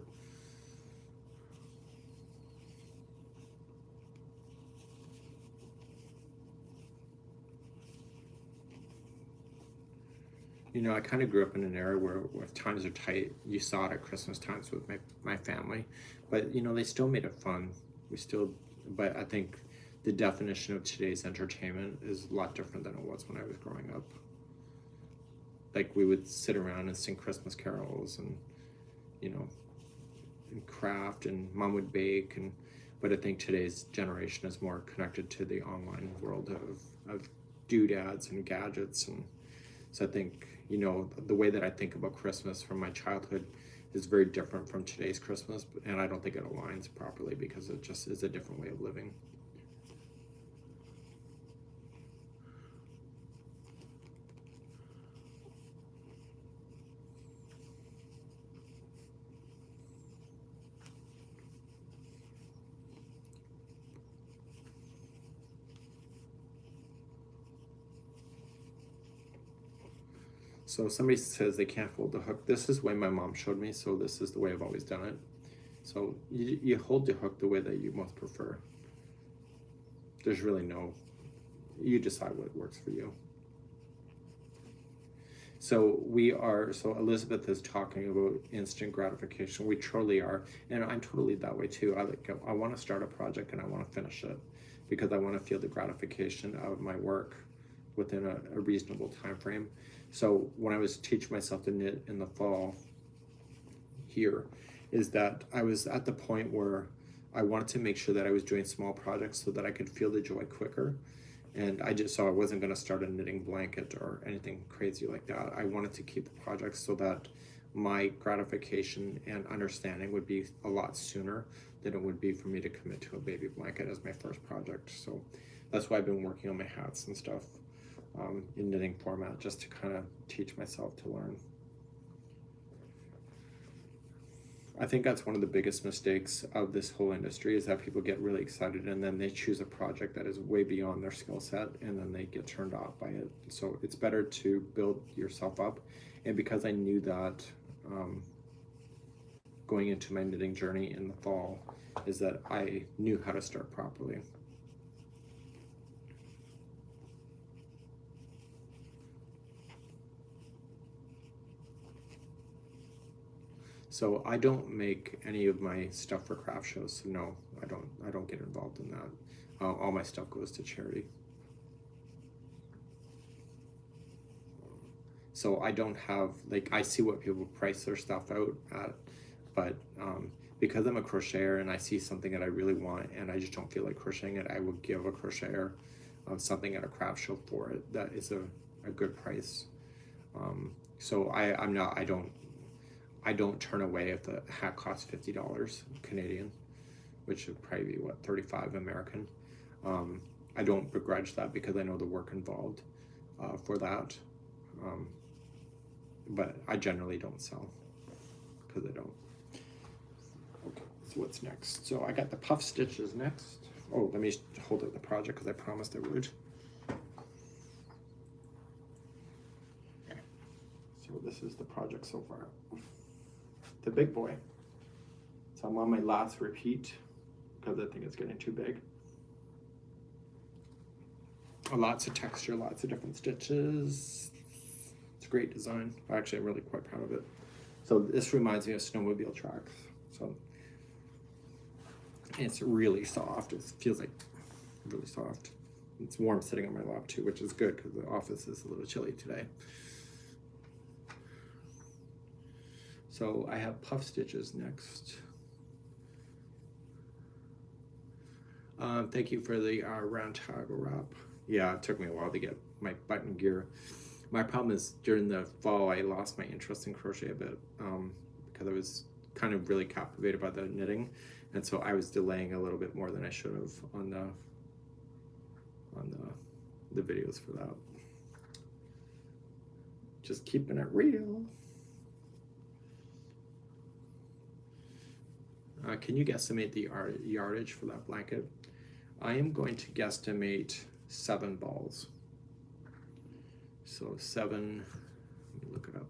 You know, I kind of grew up in an era where if times are tight, you saw it at Christmas times with my family, but you know, they still made it fun. But I think the definition of today's entertainment is a lot different than it was when I was growing up. Like we would sit around and sing Christmas carols and, you know, and craft, and mom would bake, but I think today's generation is more connected to the online world of doodads and gadgets. And so I think, you know, the way that I think about Christmas from my childhood is very different from today's Christmas, and I don't think it aligns properly because it just is a different way of living. So somebody says they can't hold the hook. This is the way my mom showed me, so this is the way I've always done it. So you hold the hook the way that you most prefer. There's really no, you decide what works for you. So so Elizabeth is talking about instant gratification. We truly are, and I'm totally that way too. I want to start a project and I want to finish it because I want to feel the gratification of my work within a reasonable time frame. So when I was teaching myself to knit in the fall here, is that I was at the point where I wanted to make sure that I was doing small projects so that I could feel the joy quicker. And so I wasn't going to start a knitting blanket or anything crazy like that. I wanted to keep the projects so that my gratification and understanding would be a lot sooner than it would be for me to commit to a baby blanket as my first project. So that's why I've been working on my hats and stuff in knitting format, just to kind of teach myself to learn. I think that's one of the biggest mistakes of this whole industry, is that people get really excited and then they choose a project that is way beyond their skill set and then they get turned off by it. So it's better to build yourself up. And because I knew that going into my knitting journey in the fall, is that I knew how to start properly. So I don't make any of my stuff for craft shows. So no, I don't get involved in that. All my stuff goes to charity. So I don't have, like, I see what people price their stuff out at, but because I'm a crocheter and I see something that I really want and I just don't feel like crocheting it, I will give a crocheter something at a craft show for it that is a good price. So I don't turn away if the hat costs $50 Canadian, which would probably be what, 35 American. I don't begrudge that because I know the work involved for that. But I generally don't sell because I don't. Okay, so what's next? So I got the puff stitches next. Oh, let me hold up the project because I promised I would. Okay. So this is the project so far. The big boy. So I'm on my last repeat because I think it's getting too big. Lots of texture, lots of different stitches. It's a great design. Actually, I'm really quite proud of it. So this reminds me of snowmobile tracks. So it's really soft. It feels like really soft. It's warm sitting on my lap too, which is good because the office is a little chilly today. So I have puff stitches next. Thank you for the round tag wrap. Yeah, it took me a while to get my button gear. My problem is during the fall I lost my interest in crochet a bit because I was kind of really captivated by the knitting, and so I was delaying a little bit more than I should have on the videos for that. Just keeping it real. Can you guesstimate the yardage for that blanket? I am going to guesstimate 7 balls. So 7, let me look it up.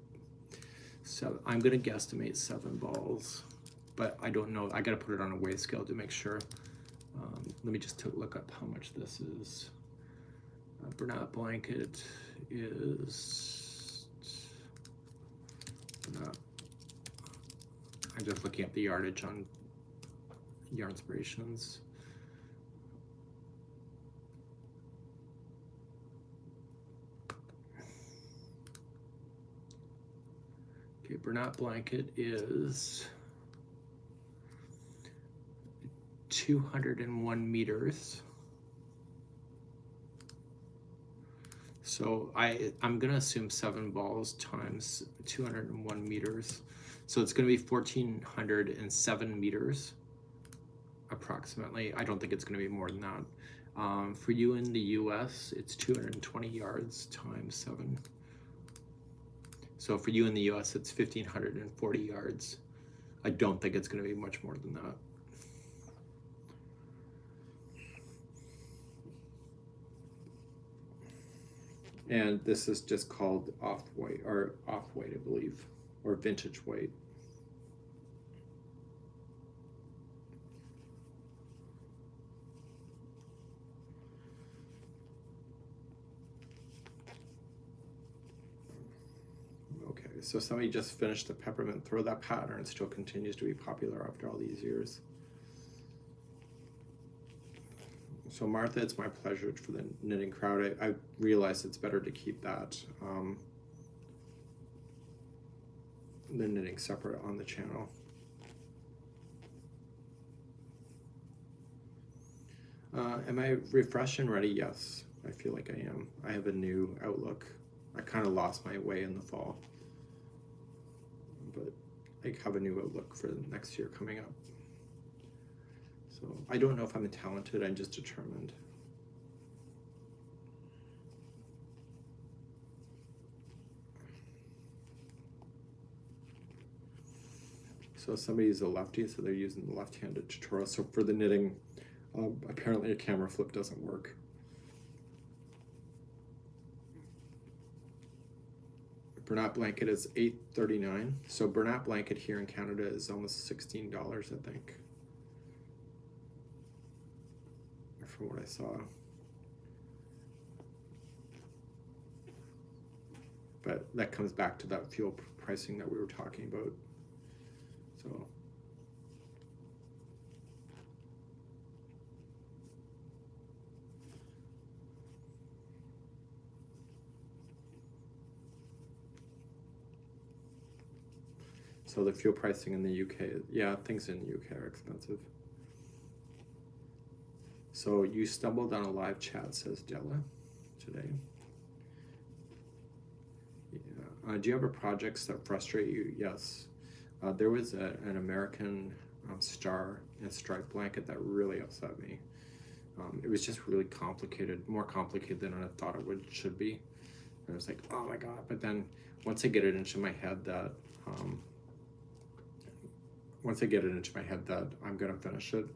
So I'm gonna guesstimate 7 balls, but I don't know. I gotta put it on a weigh scale to make sure. Let me just look up how much this is. Bernat blanket is, I'm just looking at the yardage on Yarn Inspirations. Okay, Bernat blanket is 201 meters. So I'm gonna assume 7 balls times 201 meters. So it's gonna be 1,407 meters, approximately. I don't think it's gonna be more than that. For you in the US, it's 220 yards times 7. So for you in the US, it's 1,540 yards. I don't think it's gonna be much more than that. And this is just called off-white, or off-white, I believe, or vintage white. Okay, so somebody just finished the peppermint throw. That pattern still continues to be popular after all these years. So Martha, it's my pleasure for the knitting crowd. I realize it's better to keep that the knitting separate on the channel. Am I refreshed and ready? Yes, I feel like I am. I have a new outlook. I kind of lost my way in the fall, but I have a new outlook for next year coming up. So I don't know if I'm talented, I'm just determined. So somebody's a lefty, so they're using the left-handed tutorial. So for the knitting, apparently a camera flip doesn't work. Bernat blanket is $8.39. So Bernat blanket here in Canada is almost $16, I think, from what I saw. But that comes back to that fuel pricing that we were talking about. So the fuel pricing in the UK, yeah, things in the UK are expensive. So you stumbled on a live chat, says Della, today. Yeah. Do you ever projects that frustrate you? Yes. There was an American star and stripe blanket that really upset me. It was just really complicated, more complicated than I thought it should be. And I was like, oh my God. But then once I get it into my head that, I'm gonna finish it,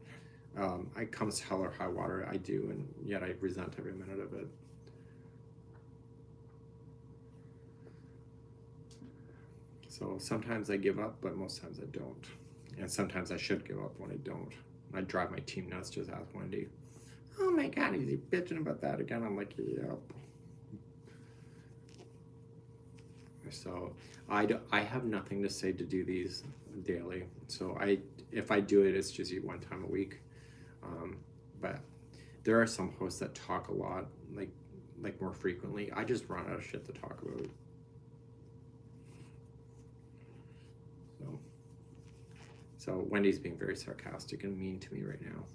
it comes hell or high water, I do, and yet I resent every minute of it. So sometimes I give up, but most times I don't. And sometimes I should give up when I don't. I drive my team nuts. Just ask Wendy. Oh my God, is he bitching about that again? I'm like, yep. So I have nothing to say to do these daily. So if I do it, it's just one time a week. But there are some hosts that talk a lot, like more frequently. I just run out of shit to talk about. So Wendy's being very sarcastic and mean to me right now.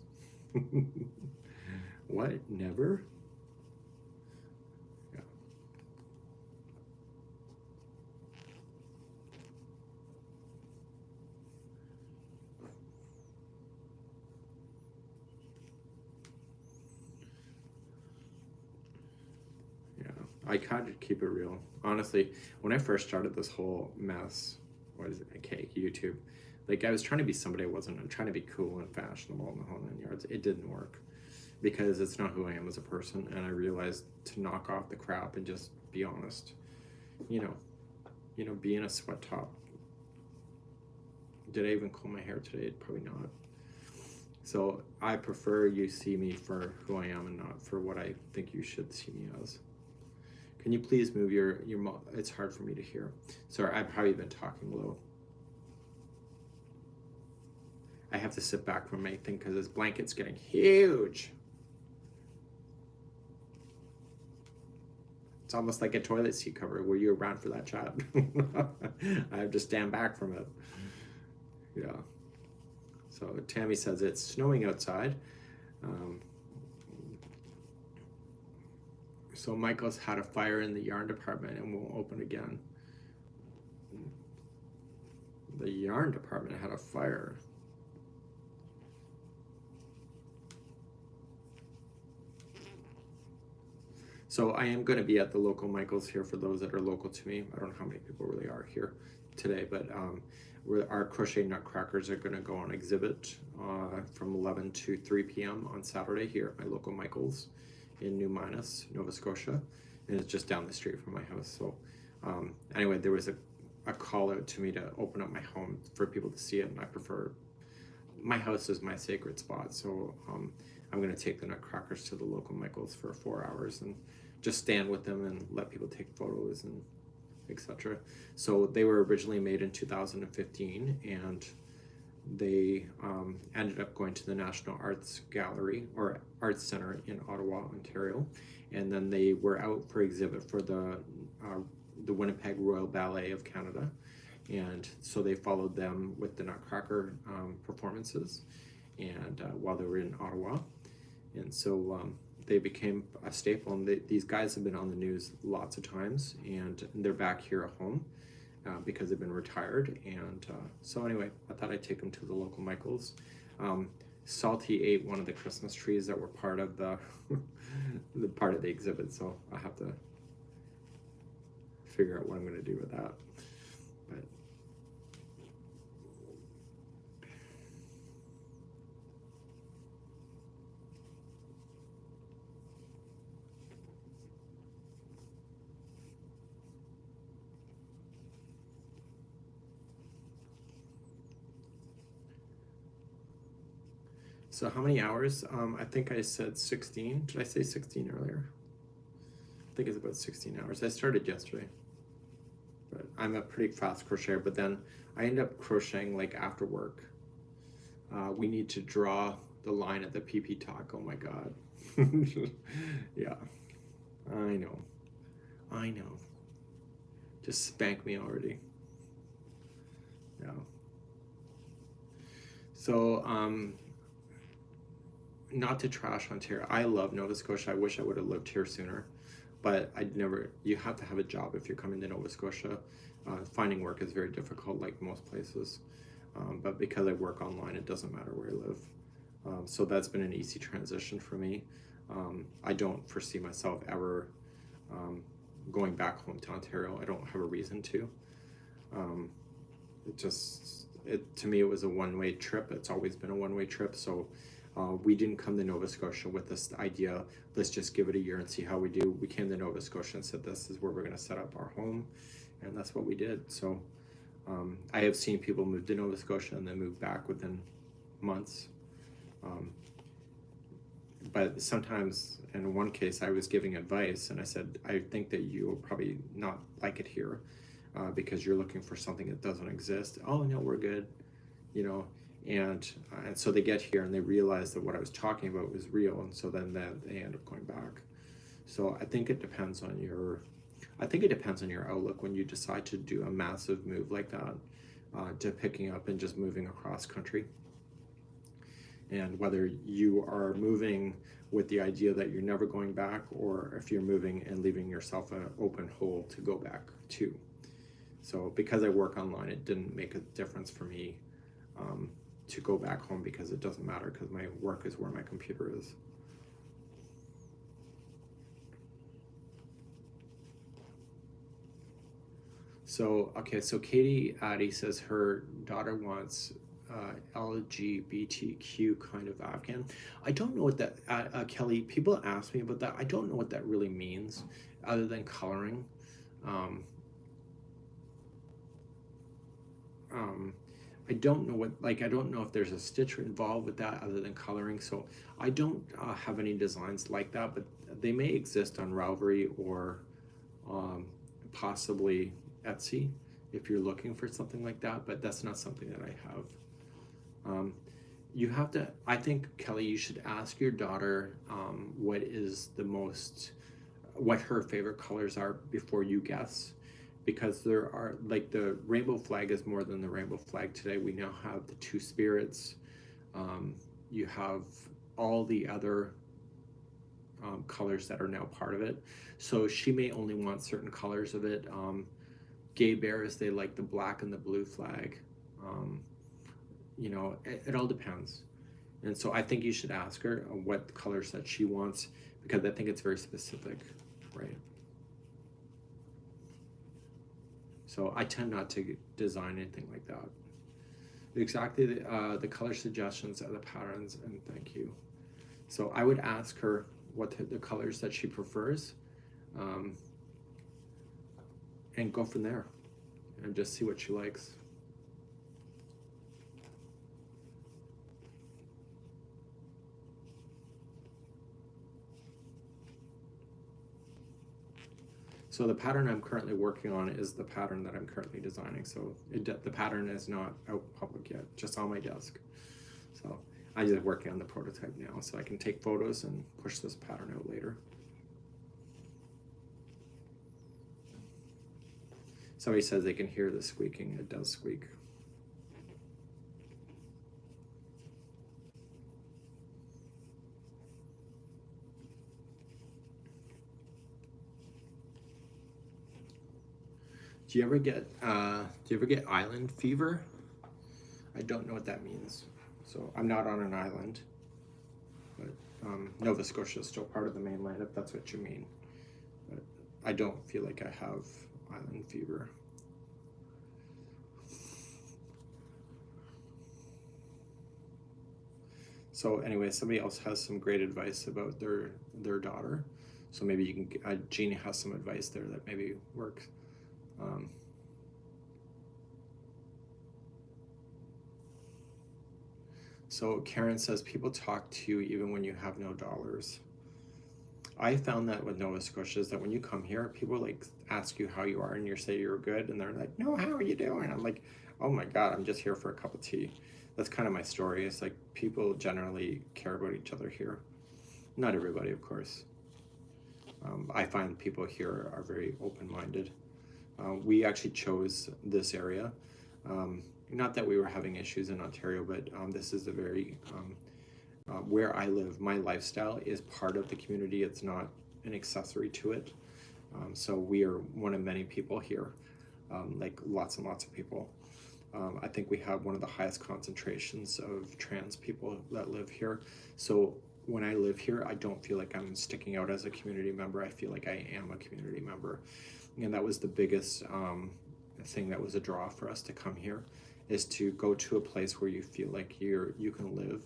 What? Never? Yeah. Yeah. I kind of keep it real. Honestly, when I first started this whole mess, what is it? Okay, YouTube. Like, I was trying to be somebody I wasn't. I'm trying to be cool and fashionable in the whole 9 yards. It didn't work because it's not who I am as a person. And I realized to knock off the crap and just be honest. You know, be in a sweat top. Did I even comb my hair today? Probably not. So I prefer you see me for who I am and not for what I think you should see me as. Can you please move your mouth? It's hard for me to hear. Sorry, I've probably been talking low. I have to sit back from my thing because this blanket's getting huge. It's almost like a toilet seat cover. Were you around for that chat? I have to stand back from it. Yeah. So Tammy says it's snowing outside. So Michael's had a fire in the yarn department and won't open again. The yarn department had a fire. So I am going to be at the local Michael's here for those that are local to me. I don't know how many people really are here today, but our crochet nutcrackers are going to go on exhibit from 11 to 3 p.m. on Saturday here at my local Michael's in New Minas, Nova Scotia. and it's just down the street from my house. So anyway, there was a call out to me to open up my home for people to see it, and I prefer, my house is my sacred spot, so I'm going to take the Nutcrackers to the local Michael's for 4 hours and just stand with them and let people take photos and etc. So they were originally made in 2015, and they ended up going to the National Arts Gallery or Arts Center in Ottawa, Ontario, and then they were out for exhibit for the Winnipeg Royal Ballet of Canada, and so they followed them with the Nutcracker performances, and while they were in Ottawa, and so they became a staple. And these guys have been on the news lots of times, and they're back here at home because they've been retired. And so anyway, I thought I'd take them to the local Michael's. Salty ate one of the Christmas trees that were part of the part of the exhibit, so I have to figure out what I'm going to do with that. But so how many hours? I think I said 16. Did I say 16 earlier? I think it's about 16 hours. I started yesterday. But I'm a pretty fast crocheter, but then I end up crocheting like after work. We need to draw the line at the PP talk. Oh my God. Yeah, I know. Just spank me already. Yeah. So, not to trash Ontario. I love Nova Scotia. I wish I would have lived here sooner. But you have to have a job if you're coming to Nova Scotia. Finding work is very difficult, like most places. But because I work online, it doesn't matter where I live. So that's been an easy transition for me. I don't foresee myself ever going back home to Ontario. I don't have a reason to. To me, it was a one-way trip. It's always been a one-way trip. So we didn't come to Nova Scotia with this idea, let's just give it a year and see how we do. We came to Nova Scotia and said, this is where we're going to set up our home. And that's what we did. So I have seen people move to Nova Scotia and then move back within months. But sometimes, in one case, I was giving advice and I said, I think that you will probably not like it here because you're looking for something that doesn't exist. Oh, no, we're good, you know. And so they get here and they realize that what I was talking about was real, and so then they end up going back. So I think it depends on your outlook when you decide to do a massive move like that, to picking up and just moving across country. And whether you are moving with the idea that you're never going back, or if you're moving and leaving yourself an open hole to go back to. So because I work online, it didn't make a difference for me to go back home, because it doesn't matter, because my work is where my computer is. So, okay, so Katie Addy says her daughter wants LGBTQ kind of Afghan. I don't know what that, Kelly, people ask me about that. I don't know what that really means, other than coloring. I don't know what, like, I don't know if there's a stitch involved with that other than coloring. So I don't have any designs like that, but they may exist on Ravelry or possibly Etsy if you're looking for something like that, but that's not something that I have. You have to, I think, Kelly, you should ask your daughter what her favorite colors are before you guess. Because there are, like, the rainbow flag is more than the rainbow flag today. We now have the two spirits. You have all the other colors that are now part of it. So she may only want certain colors of it. Gay bears, they like the black and the blue flag. You know, it all depends. And so I think you should ask her what colors that she wants, because I think it's very specific, right? So I tend not to design anything like that. Exactly the color suggestions are the patterns, and thank you. So I would ask her what the colors that she prefers, and go from there and just see what she likes. So the pattern I'm currently working on is the pattern that I'm currently designing. So the pattern is not out public yet, just on my desk. So I'm just working on the prototype now, so I can take photos and push this pattern out later. Somebody says they can hear the squeaking. It does squeak. Do you ever get island fever? I don't know what that means. So I'm not on an island, but Nova Scotia is still part of the mainland, if that's what you mean. But I don't feel like I have island fever. So anyway, somebody else has some great advice about their daughter. So maybe you can, Jean has some advice there that maybe works. So Karen says, people talk to you even when you have no dollars. I found that with Nova Scotia is that when you come here, people like ask you how you are and you say you're good and they're like, no, how are you doing? I'm like, oh my God, I'm just here for a cup of tea. That's kind of my story. It's like people generally care about each other here. Not everybody, of course. I find people here are very open-minded. We actually chose this area. Not that we were having issues in Ontario, but this is a very, where I live, my lifestyle is part of the community. It's not an accessory to it. So we are one of many people here, like lots and lots of people. I think we have one of the highest concentrations of trans people that live here. So when I live here, I don't feel like I'm sticking out as a community member. I feel like I am a community member. And that was the biggest thing that was a draw for us to come here, is to go to a place where you feel like you can live.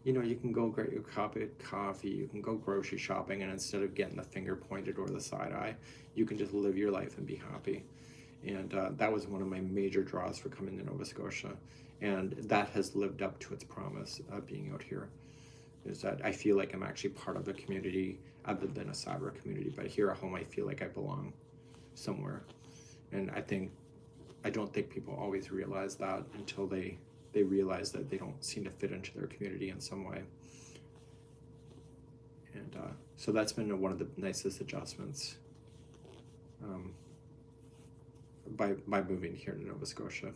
You know, you can go get your cup of coffee, you can go grocery shopping, and instead of getting the finger pointed or the side eye, you can just live your life and be happy. And that was one of my major draws for coming to Nova Scotia. And that has lived up to its promise being out here, is that I feel like I'm actually part of a community other than a cyber community. But here at home, I feel like I belong somewhere. And I don't think people always realize that until they realize that they don't seem to fit into their community in some way. And so that's been one of the nicest adjustments by moving here to Nova Scotia.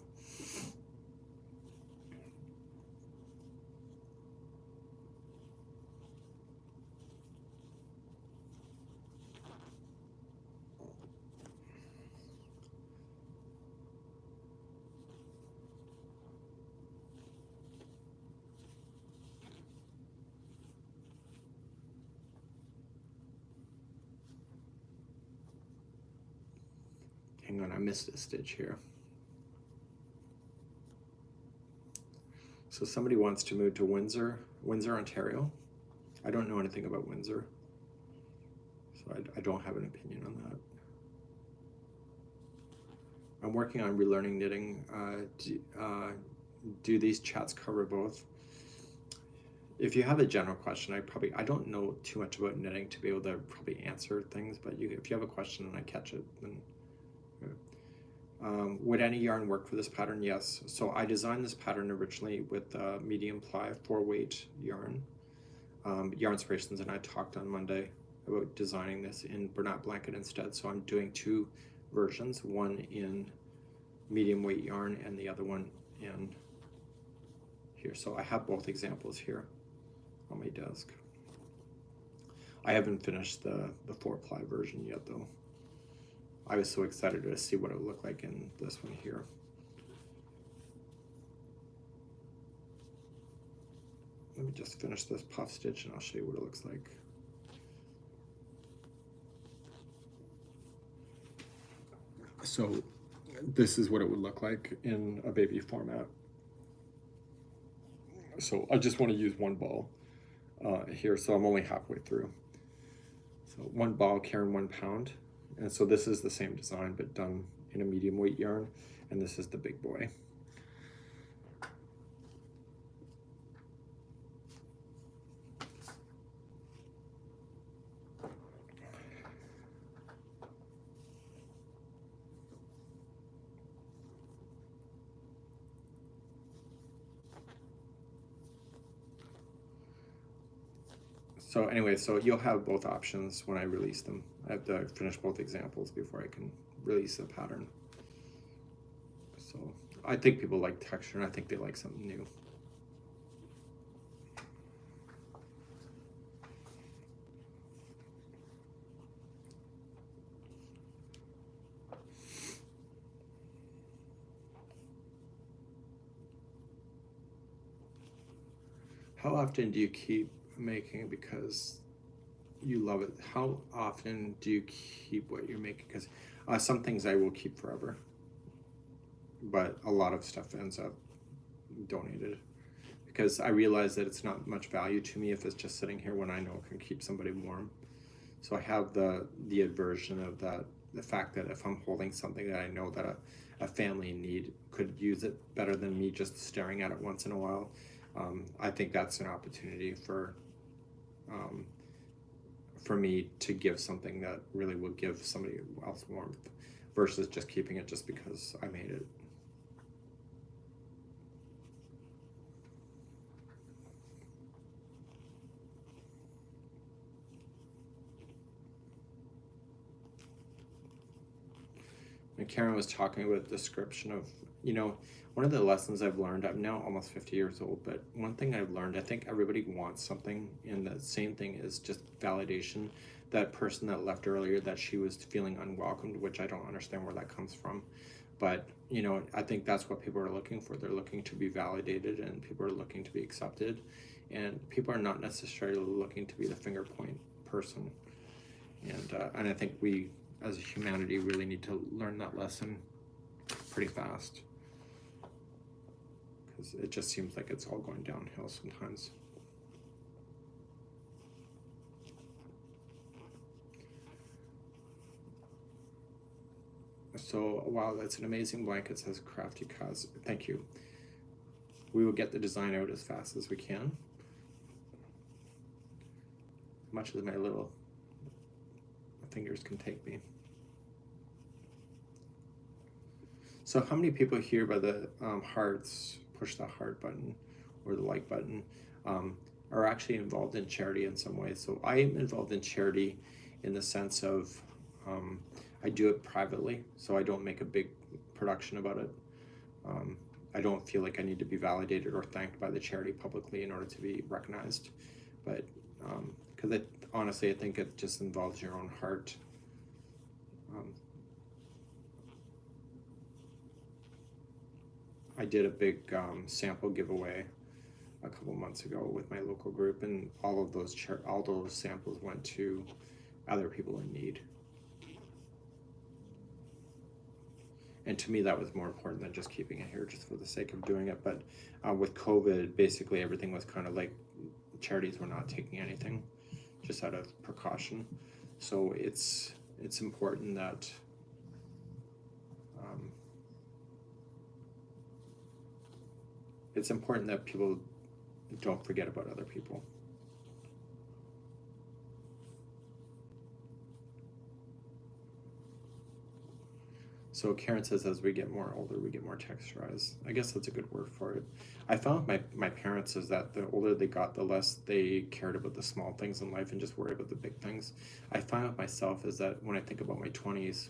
Hang on, I missed a stitch here. So somebody wants to move to Windsor, Ontario. I don't know anything about Windsor, so I don't have an opinion on that. I'm working on relearning knitting. Do these chats cover both? If you have a general question, I don't know too much about knitting to be able to probably answer things, but if you have a question and I catch it, then would any yarn work for this pattern? Yes. So I designed this pattern originally with medium ply 4-weight yarn. Yarnspirations and I talked on Monday about designing this in Bernat blanket instead. So I'm doing two versions, one in medium weight yarn and the other one in here. So I have both examples here on my desk. I haven't finished the 4-ply version yet though. I was so excited to see what it would look like in this one here. Let me just finish this puff stitch and I'll show you what it looks like. So this is what it would look like in a baby format. So I just want to use one ball here, so I'm only halfway through. So So 1 ball carrying 1 pound. And so this is the same design, but done in a medium weight yarn. And this is the big boy. So anyway, so you'll have both options when I release them. I have to finish both examples before I can release the pattern. So I think people like texture, and I think they like something new. How often do you keep making because you love it? How often do you keep what you're making? Because some things I will keep forever, but a lot of stuff ends up donated because I realize that it's not much value to me if it's just sitting here when I know it can keep somebody warm. So I have the aversion of that, the fact that if I'm holding something that I know that a family in need could use it better than me just staring at it once in a while, I think that's an opportunity for me to give something that really will give somebody else warmth versus just keeping it just because I made it. And Karen was talking about the description of, you know, one of the lessons I've learned, I'm now almost 50 years old, but one thing I've learned, I think everybody wants something, and the same thing is just validation. That person that left earlier, that she was feeling unwelcomed, which I don't understand where that comes from. But, you know, I think that's what people are looking for. They're looking to be validated, and people are looking to be accepted. And people are not necessarily looking to be the finger point person. And I think we, as a humanity, really need to learn that lesson pretty fast, because it just seems like it's all going downhill sometimes. So, wow, that's an amazing blanket, says Crafty Cause. Thank you. We will get the design out as fast as we can, much as my little fingers can take me. So how many people here by the hearts, push the heart button or the like button, are actually involved in charity in some way? So I am involved in charity in the sense of I do it privately, so I don't make a big production about it. I don't feel like I need to be validated or thanked by the charity publicly in order to be recognized. But because honestly, I think it just involves your own heart. I did a big sample giveaway a couple months ago with my local group, and all those samples went to other people in need. And to me, that was more important than just keeping it here just for the sake of doing it. But with COVID, basically everything was kind of like charities were not taking anything, just out of precaution. So it's important that people don't forget about other people. So Karen says, as we get more older, we get more texturized. I guess that's a good word for it. I found my parents is that the older they got, the less they cared about the small things in life and just worried about the big things. I find with myself is that when I think about my 20s,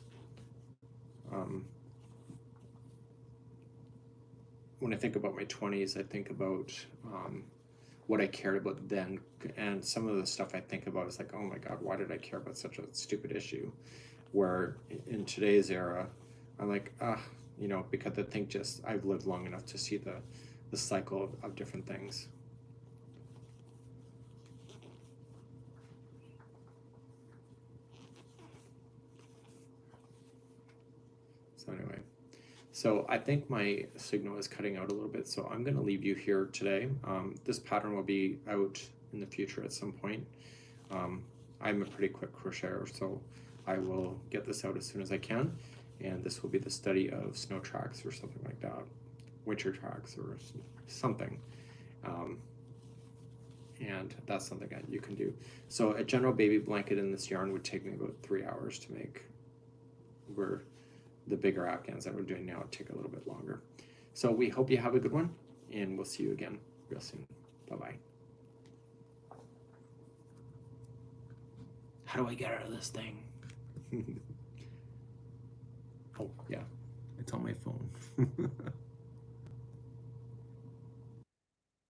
I think about what I cared about then, and some of the stuff I think about is like, oh my God, why did I care about such a stupid issue? Where in today's era, I'm like, you know, because I think just I've lived long enough to see the cycle of different things. So anyway, so I think my signal is cutting out a little bit, so I'm going to leave you here today. This pattern will be out in the future at some point. I'm a pretty quick crocheter, so I will get this out as soon as I can. And this will be the study of snow tracks or something like that, winter tracks or something. And that's something that you can do. So a general baby blanket in this yarn would take me about 3 hours to make, where the bigger afghans that we're doing now take a little bit longer. So we hope you have a good one, and we'll see you again real soon. Bye-bye. How do I get out of this thing? Oh, yeah, it's on my phone.